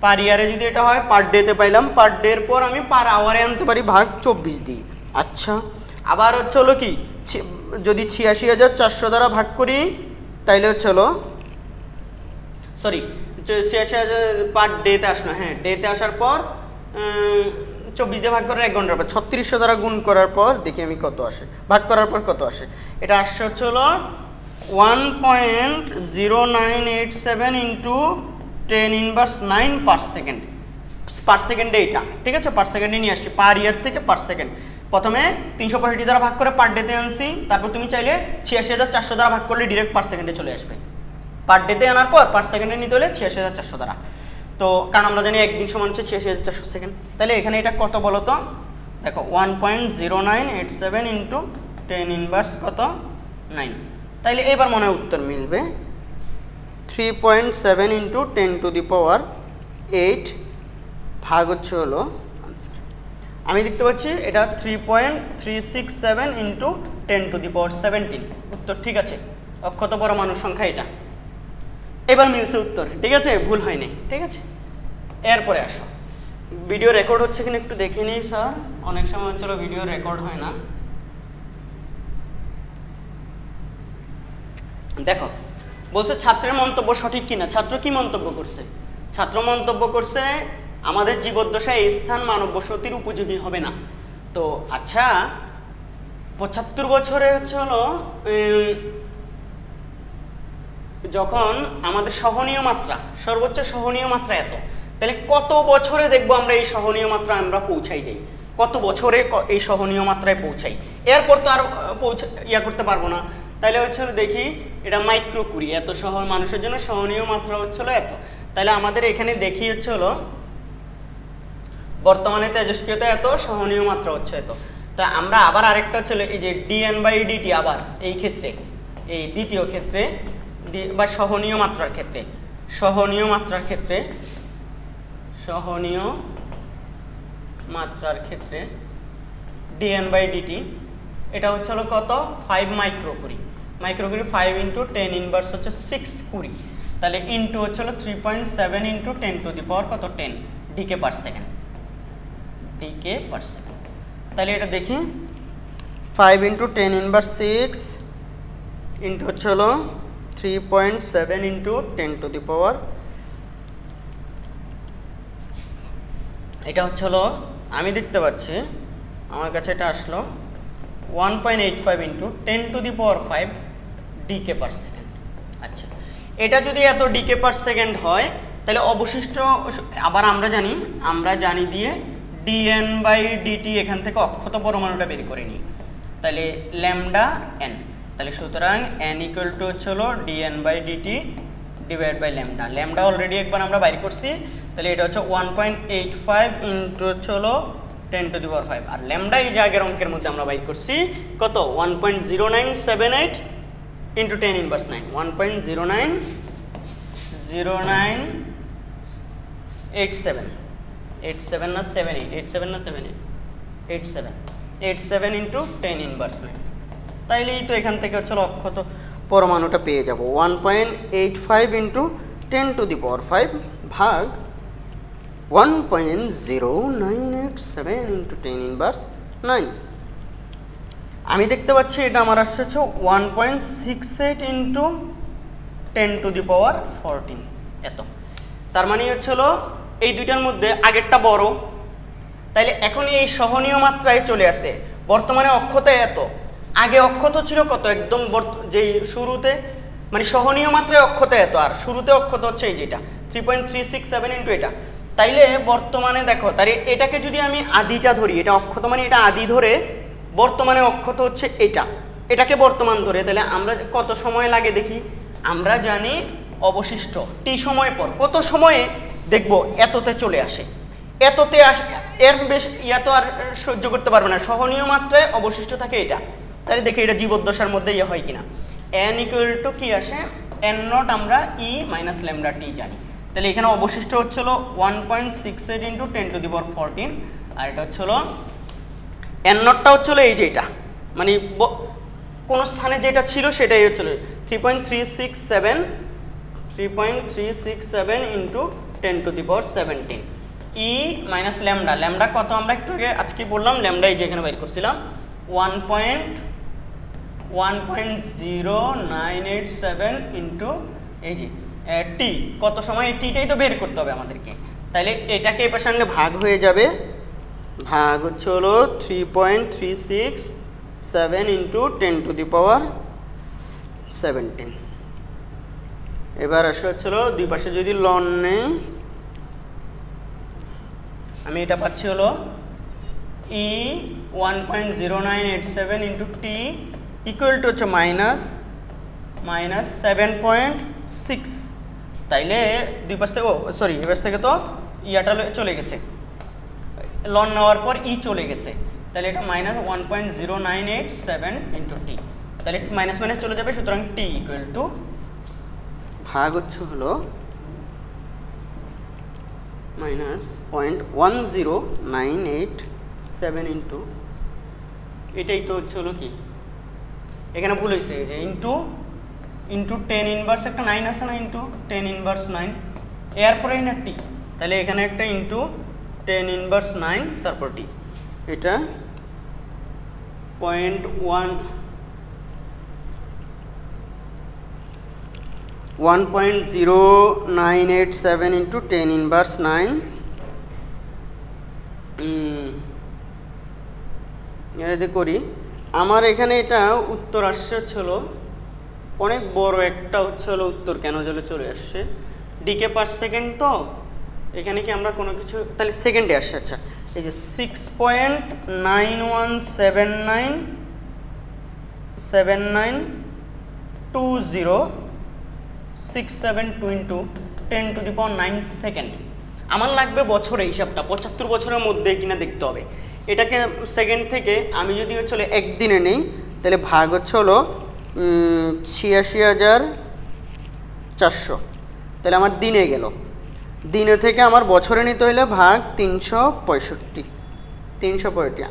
S1: পার ইয়ারে যদি এটা হয় পার ডেতে পাইলাম, পার ডের পর আমি পার আওয়ারে আনতে পারি ভাগ 24 দিয়ে। আচ্ছা, আবার হচ্ছে হলো কি, যদি 86,400 দ্বারা ভাগ করি তাইলে হচ্ছে হলো সরি 86,000 পার ডেতে আসলো, হ্যাঁ ডেতে আসার পর 24 দিয়ে ভাগ করার 1 ঘন্টার পর 3600 দ্বারা গুণ করার পর দেখি আমি কত আসে, ভাগ করার পর কত আসে। এটা আসছে হচ্ছে হলো 1.0987 ইন্টু 10⁻9 পার সেকেন্ড। পার সেকেন্ডে এটা ঠিক আছে, পার সেকেন্ডে নিয়ে আসছি, পার ইয়ার থেকে পার সেকেন্ড। প্রথমে 365 দ্বারা ভাগ করে পার ডেতে আনছি, তারপর তুমি চাইলে 86,400 দ্বারা ভাগ করলে ডিরেক্ট পার সেকেন্ডে চলে আসবে। পার ডেতে আনার পর পার সেকেন্ডে নিতে হলে 86,400 দ্বারা, তো কারণ আমরা জানি একদিন সমান হচ্ছে 86,400 সেকেন্ড। তাহলে এখানে এটা কত বলো তো, দেখো 1.0987 ইন্টু 10⁻ কত 9, তাইলে এবার মনে হয় উত্তর মিলবে 3.7 ইন্টু 10⁻8 ভাগ হচ্ছে হলো আনসার। আমি দেখতে পাচ্ছি এটা 3.367 ইন্টু 10⁻17 উত্তর ঠিক আছে, অক্ষত পরমাণু সংখ্যা এটা। এবার মিলছে উত্তর, ঠিক আছে, ভুল হয়নি, ঠিক আছে। এরপরে আসো, ভিডিও রেকর্ড হচ্ছে কিনা একটু দেখে নিই স্যার, অনেক সময় হচ্ছিল ভিডিও রেকর্ড হয় না। দেখো বলছে ছাত্রের মন্তব্য সঠিক কিনা। ছাত্র কি মন্তব্য করছে? ছাত্র মন্তব্য করছে আমাদের জীবদ্দশায় এই স্থান মানব বসতির উপযোগী হবে না। তো আচ্ছা 75 বছরে হচ্ছে হলো যখন আমাদের সহনীয় মাত্রা, সর্বোচ্চ সহনীয় মাত্রা এত, তাহলে কত বছরে দেখবো আমরা এই সহনীয় মাত্রা আমরা পৌঁছাই যাই, কত বছরে এই সহনীয় মাত্রায় পৌঁছাই, এরপর তো আর করতে পারবো না। তাহলে হচ্ছে দেখি এটা মাইক্রো কুড়ি, এত মানুষের জন্য সহনীয় মাত্রা হচ্ছিল এত। তাহলে আমাদের এখানে দেখি হচ্ছে হলো বর্তমানে তেজস্ক্রিয়তা এত, সহনীয় মাত্রা হচ্ছে এত। তা আমরা আবার আরেকটা হচ্ছিল এই যে dN/dt, আবার এই ক্ষেত্রে এই দ্বিতীয় ক্ষেত্রে বা সহনীয় মাত্রার ক্ষেত্রে, সহনীয় মাত্রার ক্ষেত্রে dN/dt এটা হচ্ছে হলো কত 5 মাইক্রোকুরি। মাইক্রোকুরি 5 ইন্টু 10⁻ হচ্ছে 6 কুড়ি, তাহলে ইন্টু হচ্ছে হলো 3.7 ইন্টু 10⁻ কত 10 decay per second, decay per second. তাহলে এটা দেখি 5 ইন্টু 10⁻6 ইন্টু হচ্ছে হলো 3.7 ইন্টু 10⁻, এটা হচ্ছে হলো আমি দেখতে পাচ্ছি আমার কাছে এটা আসলো 1.85 ইন্টু 10⁵ ডিকে পার সেকেন্ড। আচ্ছা, এটা যদি এত ডিকে পার সেকেন্ড হয় তাহলে অবশিষ্ট আবার আমরা জানি দিয়ে dN/dt এখান থেকে অক্ষত পরমাণুটা বের করে নিই, তাহলে ল্যামডা n, তাহলে সুতরাং n ইকুয়াল টু হচ্ছে হলো dN/dt divide by lambda. Lambda already একবার আমরা বাইর করছি, তাহলে এটা হচ্ছে 1.85 ইন্টু হচ্ছে হলো 10⁵, আর ল্যামডা এই যে আগের অঙ্কের মধ্যে আমরা বাইর করছি কত 1.0978 ইন্টু 10⁻9, 1.0987 না 87 ইন্টু 10⁻9, তাইলেই তো এখান থেকে হচ্ছে অক্ষত পরমাণুটা পেয়ে যাব 1.85 ইন্টু 10⁵ ভাগ 1.0987 ইন্টু 10⁻9। আমি দেখতে পাচ্ছি এটা আমার আসছে 1.68 ইন্টু 10⁻14 এত। তার মানে হচ্ছে হলো এই দুইটার মধ্যে আগেরটা বড়, তাইলে এখন এই সহনীয় মাত্রায় চলে আসে। বর্তমানে অক্ষত এত, আগে অক্ষত ছিল কত একদম যেই শুরুতে, মানে সহনীয় মাত্রায় অক্ষত এত, আর শুরুতে অক্ষত হচ্ছে এই যেটা 3.367 ইন্টু এটা। তাইলে বর্তমানে দেখো, তাহলে এটাকে যদি আমি আদিটা ধরি, এটা অক্ষত মানে এটা আদি ধরে, বর্তমানে অক্ষত হচ্ছে এটা, এটাকে বর্তমান ধরে, তাহলে আমরা কত সময় লাগে দেখি। আমরা জানি অবশিষ্ট টি সময় পর কত সময়ে দেখবো এততে চলে আসে, এততে এর বেশ তো আর সহ্য করতে পারবে না, সহনীয় মাত্রায় অবশিষ্ট থাকে এটা। তাহলে দেখি এটা জীবদ্দশার মধ্যে হয় কিনা। n ইকুয়াল টু কি আসে n0, আমরা e মাইনাস ল্যামডা টি জানি, তাহলে এখানে অবশিষ্ট হচ্ছে হলো 1.68 ইন্টু 10⁻14, আর এটা হচ্ছে হলো n0টা হচ্ছে হলো এই যে এটা, মানে কোন স্থানে যেটা ছিল সেটাই হচ্ছে 3.367 into 10 to the power 17 e minus lambda, lambda কত আমরা একটু আগে আজকে বললাম, ল্যামডা এই যে এখানে বের করছিলাম 1.0987 ইন্টু এই যে টি, কত সময় এই টিটাই তো বের করতে হবে আমাদেরকে। তাহলে এটাকে এই পাশে আনলে ভাগ হয়ে যাবে, ভাগ হচ্ছে হলো 3.367 ইন্টু 10 to the power 17। এবার আসলে হচ্ছে হলো দুই পাশে যদি লন নেই, আমি এটা পাচ্ছি হলো ই 1.0987 ইন্টু টি ইকুয়াল টু হচ্ছে মাইনাস 7.6। তাইলে দুই পাশ থেকে সরি এ পাশ থেকে তো ইয়াটা চলে গেছে, লন নেওয়ার পর ই চলে গেছে, তাহলে এটা মাইনাস 1.0987 ইন্টু টি, তাহলে মাইনাস মাইনাস চলে যাবে, সুতরাং টি ইকুয়াল টু ভাগ হচ্ছে হলো মাইনাস 0.1097 ইন্টু, এটাই তো হচ্ছে হলো কি এখানে ভুল হয়েছে যে ইন্টু 10 ইনভার্স একটা 9 আছে না, ইন্টু 10 ইনভার্স 9 এরপরেই না টি, তাহলে এখানে একটা ইন্টু 10 ইনভার্স 9 তারপর টি, এটা 1.0987 ইন্টু 10 ইনভার্স 9 এটাতে করি। আমার এখানে এটা উত্তর আসছে হচ্ছে হলো অনেক বড় একটা হচ্ছে হলো উত্তর কেন যেন চলে আসছে, ডিকে পার সেকেন্ড, তো এখানে কি আমরা কোনো কিছু তাহলে সেকেন্ডে আসছে। আচ্ছা এই যে 6.917967 into 10 to the power 9 second. আমার লাগবে বছরে হিসাবটা 75 বছরের মধ্যে কিনা দেখতে হবে। এটাকে সেকেন্ড থেকে আমি যদি হচ্ছে একদিনে নেই, তাহলে ভাগ হচ্ছে হলো 86,400, তাহলে আমার দিনে গেল, দিনে থেকে আমার বছরে নিতে হইলে ভাগ 365,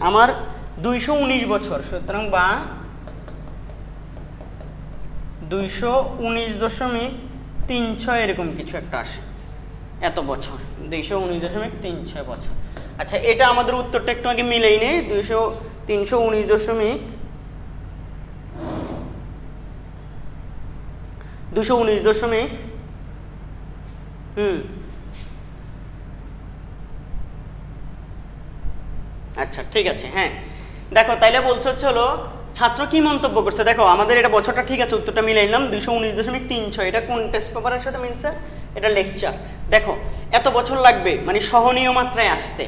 S1: আমার 219 বছর, সুতরাং বা 219.36 এরকম কিছু একটা আসে, এত বছর 219.36 বছর। আচ্ছা এটা আমাদের উত্তরটা একটু আগে মিলেই নেই, 219 আচ্ছা ঠিক আছে। হ্যাঁ দেখো তাইলে বলছে হচ্ছে হলো ছাত্র কি মন্তব্য করছে, দেখো আমাদের এটা বছরটা ঠিক আছে, উত্তরটা মিলাইলাম 219.36, এটা কোন টেস্ট পেপারের সাথে মিলছে, এটা লেকচার। দেখো এত বছর লাগবে মানে সহনীয় মাত্রায় আসতে,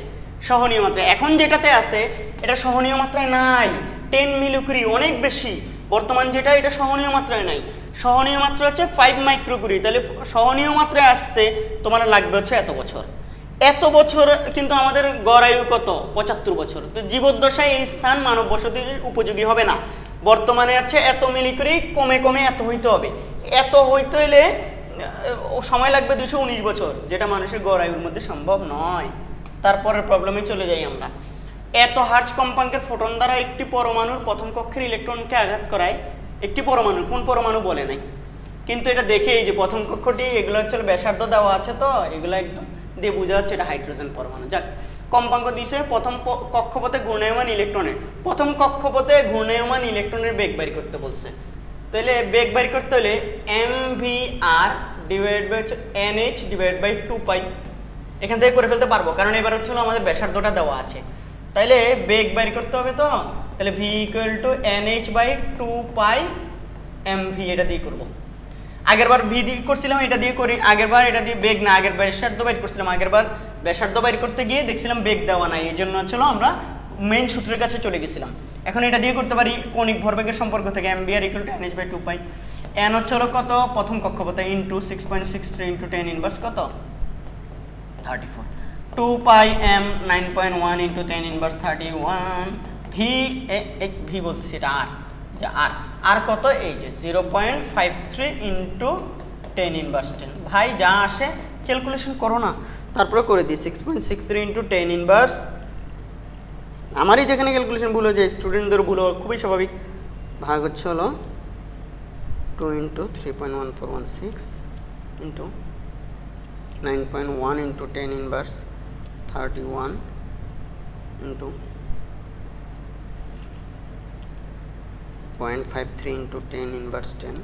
S1: সহনীয় মাত্রায় এখন যেটাতে আছে এটা সহনীয় মাত্রায় নাই, 10 মিলিকুরি অনেক বেশি, বর্তমান যেটা এটা সহনীয় মাত্রায় নাই, সহনীয় মাত্রা হচ্ছে 5 মাইক্রোকুরি, তাহলে সহনীয় মাত্রায় আসতে তোমার লাগবে হচ্ছে এত বছর। এত বছর কিন্তু আমাদের গড় আয়ু কত 75 বছর, তো জীবদ্দশায় এই স্থান মানব বসতির উপযোগী হবে না, বর্তমানে আছে এত মিলিকুরি, কমে কমে এত হইতে হবে, এত হইতে হইলে সময় লাগবে 219 বছর, যেটা মানুষের গড় আয়ুর মধ্যে সম্ভব নয়। তারপরের প্রবলেমে চলে যাই আমরা, এত হার্টজ কম্পাঙ্কের ফোটন দ্বারা একটি পরমাণুর প্রথম কক্ষের ইলেকট্রনকে আঘাত করায়, একটি পরমাণু কোন পরমাণু বলে নাই, কিন্তু এটা দেখে এই যে প্রথম কক্ষটি এগুলো হচ্ছে ব্যাসার্ধ দেওয়া আছে, তো এগুলো একদম দিয়ে বোঝা যাচ্ছে এটা হাইড্রোজেন পরমাণু। যাক কম্পাঙ্ক দিয়েছে প্রথম কক্ষপথে ঘূর্ণায়মান ইলেকট্রনের, প্রথম কক্ষপথে ঘূর্ণায়মান ইলেকট্রনের বেগ বের করতে বলছে, তাহলে বেগ বের করতে হলে mvr divide by nh divide by 2π, এখান থেকে করে ফেলতে পারবো কারণ এবার হচ্ছে আমাদের ব্যাসার্ধটা দেওয়া আছে, তাইলে বেগ বের করতে হবে, তো তাহলে v equal to nh by 2π mv, এটা দিয়ে করবো। আগেরবার ভি দিয়ে করছিলাম, এটা দিয়ে করি, আগেরবার এটা দিয়ে বেগ না, আগের ব্যাসার্ধ বাইর করছিলাম, আগেরবার ব্যাসার্ধ বাইর করতে গিয়ে দেখছিলাম বেগ দেওয়া নাই, এই জন্য হচ্ছিল আমরা মেইন সূত্রের কাছে চলে গেছিলাম। এখন এটা দিয়ে করতে পারি কৌণিক ভরবেগের সম্পর্ক থেকে, mvr equal to nh by 2π, n হচ্ছে হলো কত প্রথম কক্ষপথে ইন্টু 6.63 ইন্টু 10 ইনভার্স কত 34, 2π m 9.1 ইন্টু 10 ইনভার্স 31, ভি বলতেছি এটা আর আর কত এই যে 0.53 ইন্টু 10 ইনভার্স 10, ভাই যা আসে ক্যালকুলেশন করো না, তারপরে করে দিই 6.63 ইন্টু 10 ইনভার্স, আমারই যেখানে ক্যালকুলেশন ভুল হয়ে যায় স্টুডেন্টদের ভুল হওয়া খুবই স্বাভাবিক, ভাগ হচ্ছে হলো 2 into 3.1416 into
S2: 9.1 into 10 inverse 31 into 0.53 into 10 inverse 10।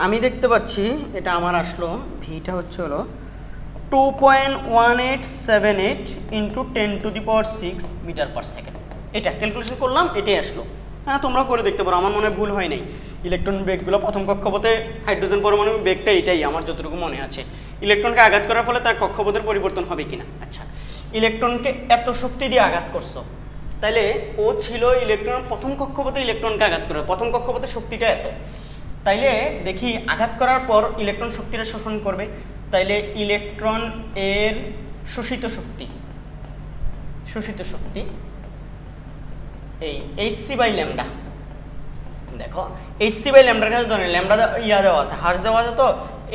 S2: আমি দেখতে পাচ্ছি এটা আমার আসলো ভিটা হচ্ছে হলো 2.1878 into 10 to the power 6 metre per second. এটা ক্যালকুলেশন করলাম, এটাই আসলো। হ্যাঁ, তোমরা করে দেখতে পারো, আমার মনে হয় ভুল হয় নাই। ইলেকট্রন বেগগুলো প্রথম কক্ষপথে হাইড্রোজেন পরমাণু বেগটা এটাই আমার যতটুকু মনে আছে। ইলেকট্রনকে আঘাত করার ফলে তার কক্ষপথের পরিবর্তন হবে কিনা। আচ্ছা, ইলেকট্রনকে এত শক্তি দিয়ে আঘাত করছো, তাইলে ও ছিল ইলেকট্রন প্রথম কক্ষপথে ইলেকট্রনকে আঘাত করে, প্রথম কক্ষপথে শক্তিটা এত, তাইলে দেখি আঘাত করার পর ইলেকট্রন শক্তিটা শোষণ করবে। তাইলে ইলেকট্রন এর শোষিত শক্তি এই এইচসি বাই ল্যামডা। দেখো এইচসি বাই ল্যামডার কাছে ধরে ল্যামডা দেওয়া আছে, হার্স দেওয়া আছে, তো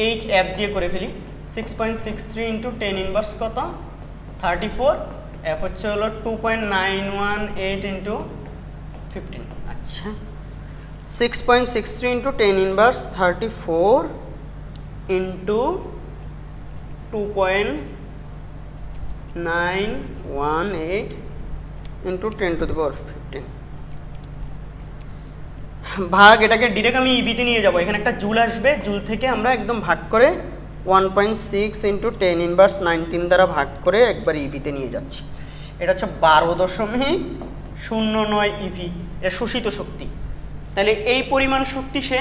S2: এইচ এফ দিয়ে করে ফেলি। 6.63 ইন্টু 10 ইনভার্স কত 34, এফ হচ্ছে হলো 2.918 ইন্টু 15। আচ্ছা, 6.63 into 10 inverse 34 into 2.918 into 10 to the power 15 ভাগ, এটাকে ডিরেক্ট আমি ইভিতে নিয়ে যাব। এখানে একটা জুল আসবে, জুল থেকে আমরা একদম ভাগ করে 1.6 ইন্টু 10 ইনভার্স 19 দ্বারা ভাগ করে একবার ইভিতে নিয়ে যাচ্ছি। এটা হচ্ছে 12.09 ইভি, এটা শোষিত শক্তি। তাহলে এই পরিমাণ শক্তি সে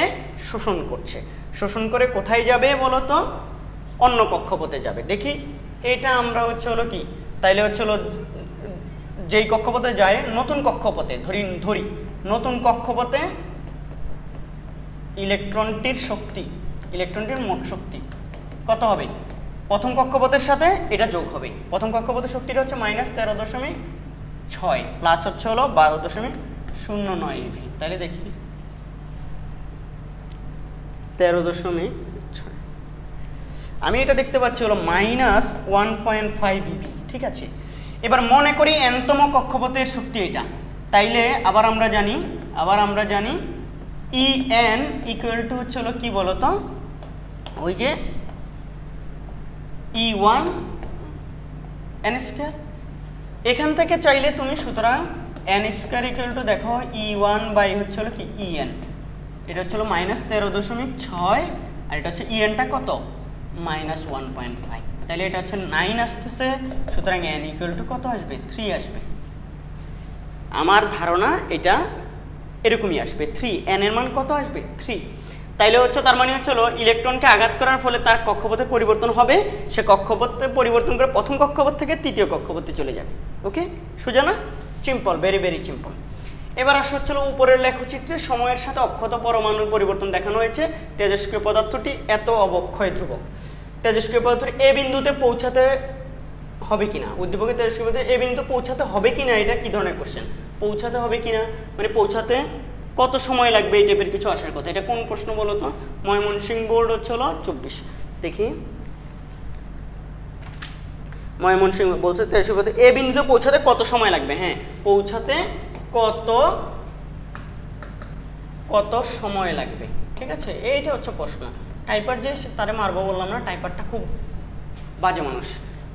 S2: শোষণ করছে, শোষণ করে কোথায় যাবে বলো তো? অন্য কক্ষপথে যাবে। দেখি এটা আমরা হচ্ছে হলো কি, তাইলে হচ্ছে হলো যেই কক্ষপথে যায়, নতুন কক্ষপথে ধরি নতুন কক্ষপথে ইলেকট্রনটির শক্তি, ইলেকট্রনটির মোট শক্তি কত হবে? প্রথম কক্ষপথের সাথে এটা যোগ হবে। প্রথম কক্ষপথের শক্তিটা হচ্ছে -13.6 প্লাস হচ্ছে হলো 12.09 ইভি। তাহলে দেখি 13.6, আমি এটা দেখতে পাচ্ছি হলো -1.5 ইভি। ঠিক আছে, এবার মনে করি nতম কক্ষপথের শক্তি এটা। তাইলে আবার আমরা জানি En ইকুয়াল টু হচ্ছে হলো কি বলতো, ওই যে E1 n স্কয়ার। এখান থেকে চাইলে তুমি সুতরাং n স্কয়ার ইকুয়াল টু দেখো E1 বাই হচ্ছে হলো কি En, এটা হচ্ছে হলো -13.6 আর এটা হচ্ছে En-টা কত -1.5। তাহলে এটা হচ্ছে 9 আসতেছে, সুতরাং n ইকুয়াল টু কত আসবে? 3 আসবে। আমার ধারণা এটা এরকমই আসবে 3, n এর মান কত আসবে? 3। তাইলে হচ্ছে তার মানে হচ্ছে হলো ইলেকট্রনকে আঘাত করার ফলে তার কক্ষপথের পরিবর্তন হবে, সে কক্ষপথে পরিবর্তন করে প্রথম কক্ষপথ থেকে তৃতীয় কক্ষপথে চলে যাবে। ওকে, সোজা না? Simple, very very simple. এবার আসা হচ্ছে উপরের লেখচিত্রে সময়ের সাথে অক্ষত পরমাণুর পরিবর্তন দেখানো হয়েছে। তেজস্ক্রিয় পদার্থটি এত অবক্ষয় ধ্রুবক। তেজস্ক্রিয় পদার্থটি এ বিন্দুতে পৌঁছাতে হবে কিনা, উদ্দীপকের তেজস্ক্রিয় পদার্থ এ বিন্দুতে পৌঁছাতে হবে কিনা, এটা কি ধরনের কোশ্চেন? পৌঁছাতে হবে কিনা মানে পৌঁছাতে কত সময় লাগবে, এই টাইপের কিছু আসার কথা। এটা কোন প্রশ্ন বলো তো? ময়মনসিংহ বোর্ড হচ্ছে হলো 24। দেখি ময়মনসিংহ বলছে তেজস্ক্রিয় পদার্থ এ বিন্দুতে পৌঁছাতে কত সময় লাগবে। হ্যাঁ, পৌঁছাতে কত সময় লাগবে। ঠিক আছে, এইটা হচ্ছে প্রশ্ন। টাইপার যে তারে মারবো বললাম না, টাইপারটা খুব বাজে মানুষ,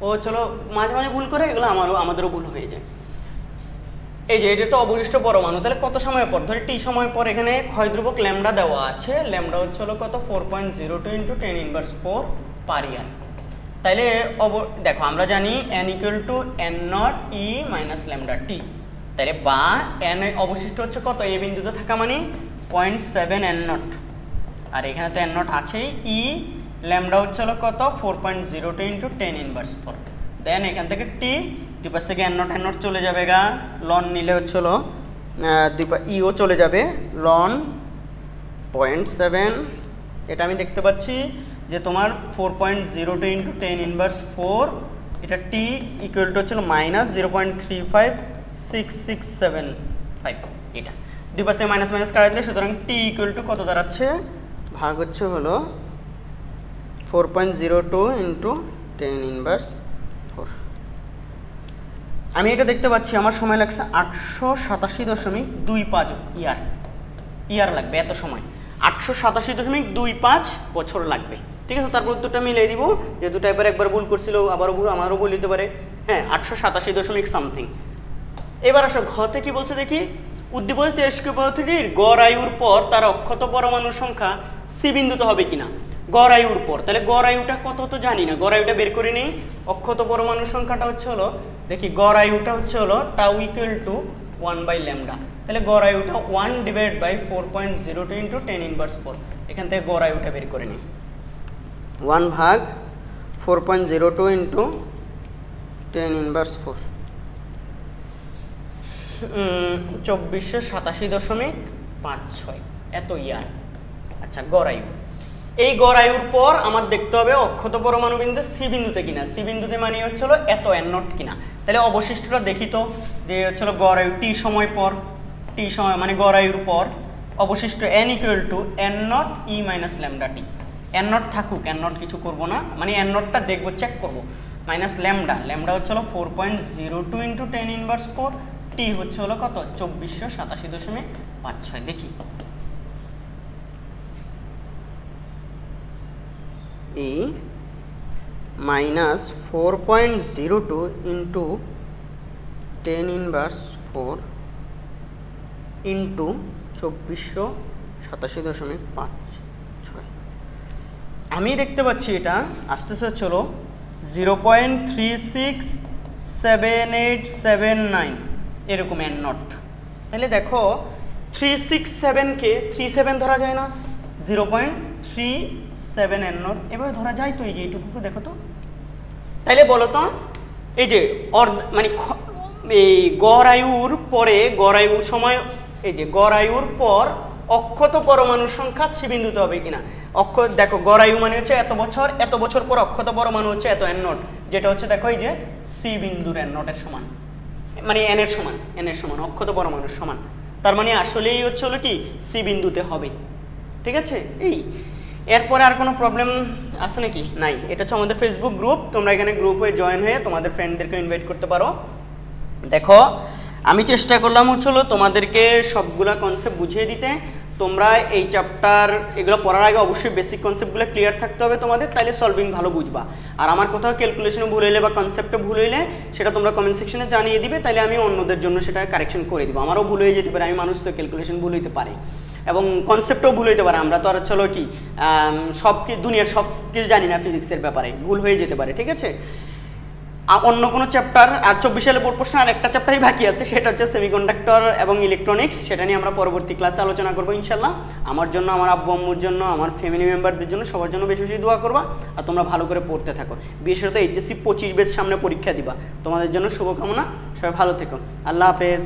S2: ও চলো মাঝে মাঝে ভুল করে, এগুলো আমাদেরও ভুল হয়ে যায়। এই যে এটা তো অবশিষ্ট পরমাণু, তাহলে কত সময় পর? ধরে টি সময় পর এখানে ক্ষয় ধ্রুবক ল্যামডা দেওয়া আছে, ল্যামডা হচ্ছে হলো কত 4.02 ইন্টু 10 ইনভার্স 4 পার ইয়ার। তাইলে দেখো আমরা জানি n equal to n naught E minus lambda T. তাহলে বা n অবশিষ্ট হচ্ছে কত? এ বিন্দুতে থাকা মানে 0.7 n নট, আর এখানে তো n নট আছেই। ই ল্যামডা হচ্ছে হলো কত 4.02 ইন্টু 10 ইনভার্স 4। দেন এখান থেকে টি, দুই পাশ থেকে n নট চলে যাবে গা, লন নিলে হচ্ছে হলো ইও চলে যাবে, লন 0.7। এটা আমি দেখতে পাচ্ছি যে তোমার 4.02 ইন্টু 10 ইনভার্স 4, এটা টি ইকুয়াল টু হচ্ছিল -0.35667 এটা দুই পাশ থেকে মাইনাস কাটা দিলে, সুতরাং টি ইকুয়াল টু কত দাঁড়াচ্ছে? ভাগ হচ্ছে হলো 4.02 ইন্টু 10 ইনভার্স 4। আমি এটা দেখতে পাচ্ছি আমার সময় লাগছে 887.25 ইয়ার লাগবে, এত সময় 887.25 বছর লাগবে। ঠিক আছে, তারপর উত্তরটা মিলিয়ে দিব, যেহেতু টাইপার একবার ভুল করছিল আবারও ভুল আমারও ভুল দিতে পারে। হ্যাঁ 887 সামথিং। এবার আসো ঘতে কি বলছে দেখি, উদ্দীপক তেজস্ক্রিয় পদার্থটির গড় আয়ুর পর তার অক্ষত পরমাণুর সংখ্যা সি বিন্দুতে হবে কিনা। গড় আয়ুর পর, তাহলে গড় আয়ুটা কত তো জানি না, গড় আয়ুটা বের করে নেই। অক্ষত পরমাণুর সংখ্যাটা হচ্ছে হলো, দেখি গড় আয়ুটা হচ্ছে হলো টাউ ইকুয়াল টু 1/λ। তাহলে গড় আয়ুটা 1/4.02 ইন্টু 10⁻⁴। এখান থেকে গড় আয়ুটা বের করে নিই, 1/4.02 ইন্টু 10⁻⁴, 2487.56 এত ইয়ার। আচ্ছা গড় আয়ু, এই গড় আয়ুর পর আমার দেখতে হবে অক্ষত পরমাণু বিন্দু সি বিন্দুতে কিনা। সি বিন্দুতে মানে হচ্ছে হলো এত n নট কিনা। তাহলে অবশিষ্টটা দেখি তো, যে হচ্ছে হলো গড় আয়ু টি সময় পর, টি সময় মানে গড় আয়ুর পর অবশিষ্ট n equal to n naught E minus lambda T. n not থাকুক, n নট কিছু করবো না, মানে n নটটা দেখবো, চেক করবো, মাইনাস ল্যামডা, ল্যামডা হচ্ছে হলো 4.02 ইন্টু 10⁻⁴, টি হচ্ছে হলো কত 2487.56। দেখি ই মাইনাস 4.02 ইন্টু 10⁻⁴ ইন্টু 2487.56। আমি দেখতে পাচ্ছি এটা আসতেছে হচ্ছে হলো 0.367879 এরকম n নট। তাহলে দেখো 367কে 37 ধরা যায় না, 0.37 n নট এভাবে ধরা যায় তো, এই যে এইটুকু দেখো তো। তাইলে বলো তো এই যে মানে এই গড় আয়ুর পরে, গড় আয়ুর সময়, এই যে গড় আয়ুর পর অক্ষত পরমাণুর সংখ্যা সি বিন্দুতে হবে কিনা। দেখো গড় আয়ু মানে হচ্ছে এত বছর, এত বছর পর অক্ষত পরমাণু হচ্ছে এত n নট, যেটা হচ্ছে দেখো এই যে সি বিন্দুর n নটের সমান, মানে n এর সমান, n এর সমান, অক্ষত পরমাণুর সমান। তার মানে আসলেই হচ্ছে হলো কি সি বিন্দুতে হবে। ঠিক আছে, এই এরপরে আর কোনো প্রবলেম আছে নাকি? নাই। এটা হচ্ছে আমাদের ফেসবুক গ্রুপ, তোমরা এখানে গ্রুপে জয়েন হয়ে তোমাদের ফ্রেন্ডদেরকে ইনভাইট করতে পারো। দেখো আমি চেষ্টা করলাম হচ্ছে হলো তোমাদেরকে সবগুলা কনসেপ্ট বুঝিয়ে দিতে। তোমরা এই চ্যাপ্টার এগুলো পড়ার আগে অবশ্যই বেসিক কনসেপ্টগুলো ক্লিয়ার থাকতে হবে তোমাদের, তাইলে সলভিং ভালো বুঝবা। আর আমার কোথাও ক্যালকুলেশনে ভুল হইলে বা কনসেপ্টে ভুল হইলে সেটা তোমরা কমেন্ট সেকশনে জানিয়ে দিবে, তাইলে আমি অন্যদের জন্য সেটা কারেকশন করে দিব। আমারও ভুল হয়ে যেতে পারে, আমি মানুষ তো, ক্যালকুলেশন ভুল হইতে পারে এবং কনসেপ্টও ভুল হইতে পারে। আমরা তো আর চলো কি দুনিয়ার সব কিছু জানি না, ফিজিক্সের ব্যাপারে ভুল হয়ে যেতে পারে। ঠিক আছে, অন্য কোনো চ্যাপ্টার আর 24 সালে বোর্ড প্রশ্ন আর একটা চ্যাপ্টারই বাকি আছে, সেটা হচ্ছে সেমিকন্ডাক্টর এবং ইলেকট্রনিক্স। সেটা নিয়ে আমরা পরবর্তী ক্লাসে আলোচনা করবো ইনশাল্লাহ। আমার জন্য, আমার আব্বু আম্মুর জন্য, আমার ফ্যামিলি মেম্বারদের জন্য, সবার জন্য বেশি বেশি দোয়া করবা। আর তোমরা ভালো করে পড়তে থাকো, বিশেষত HSC 25 ব্যাচ সামনে পরীক্ষা দিবা, তোমাদের জন্য শুভকামনা। সবাই ভালো থেকো, আল্লাহ হাফেজ।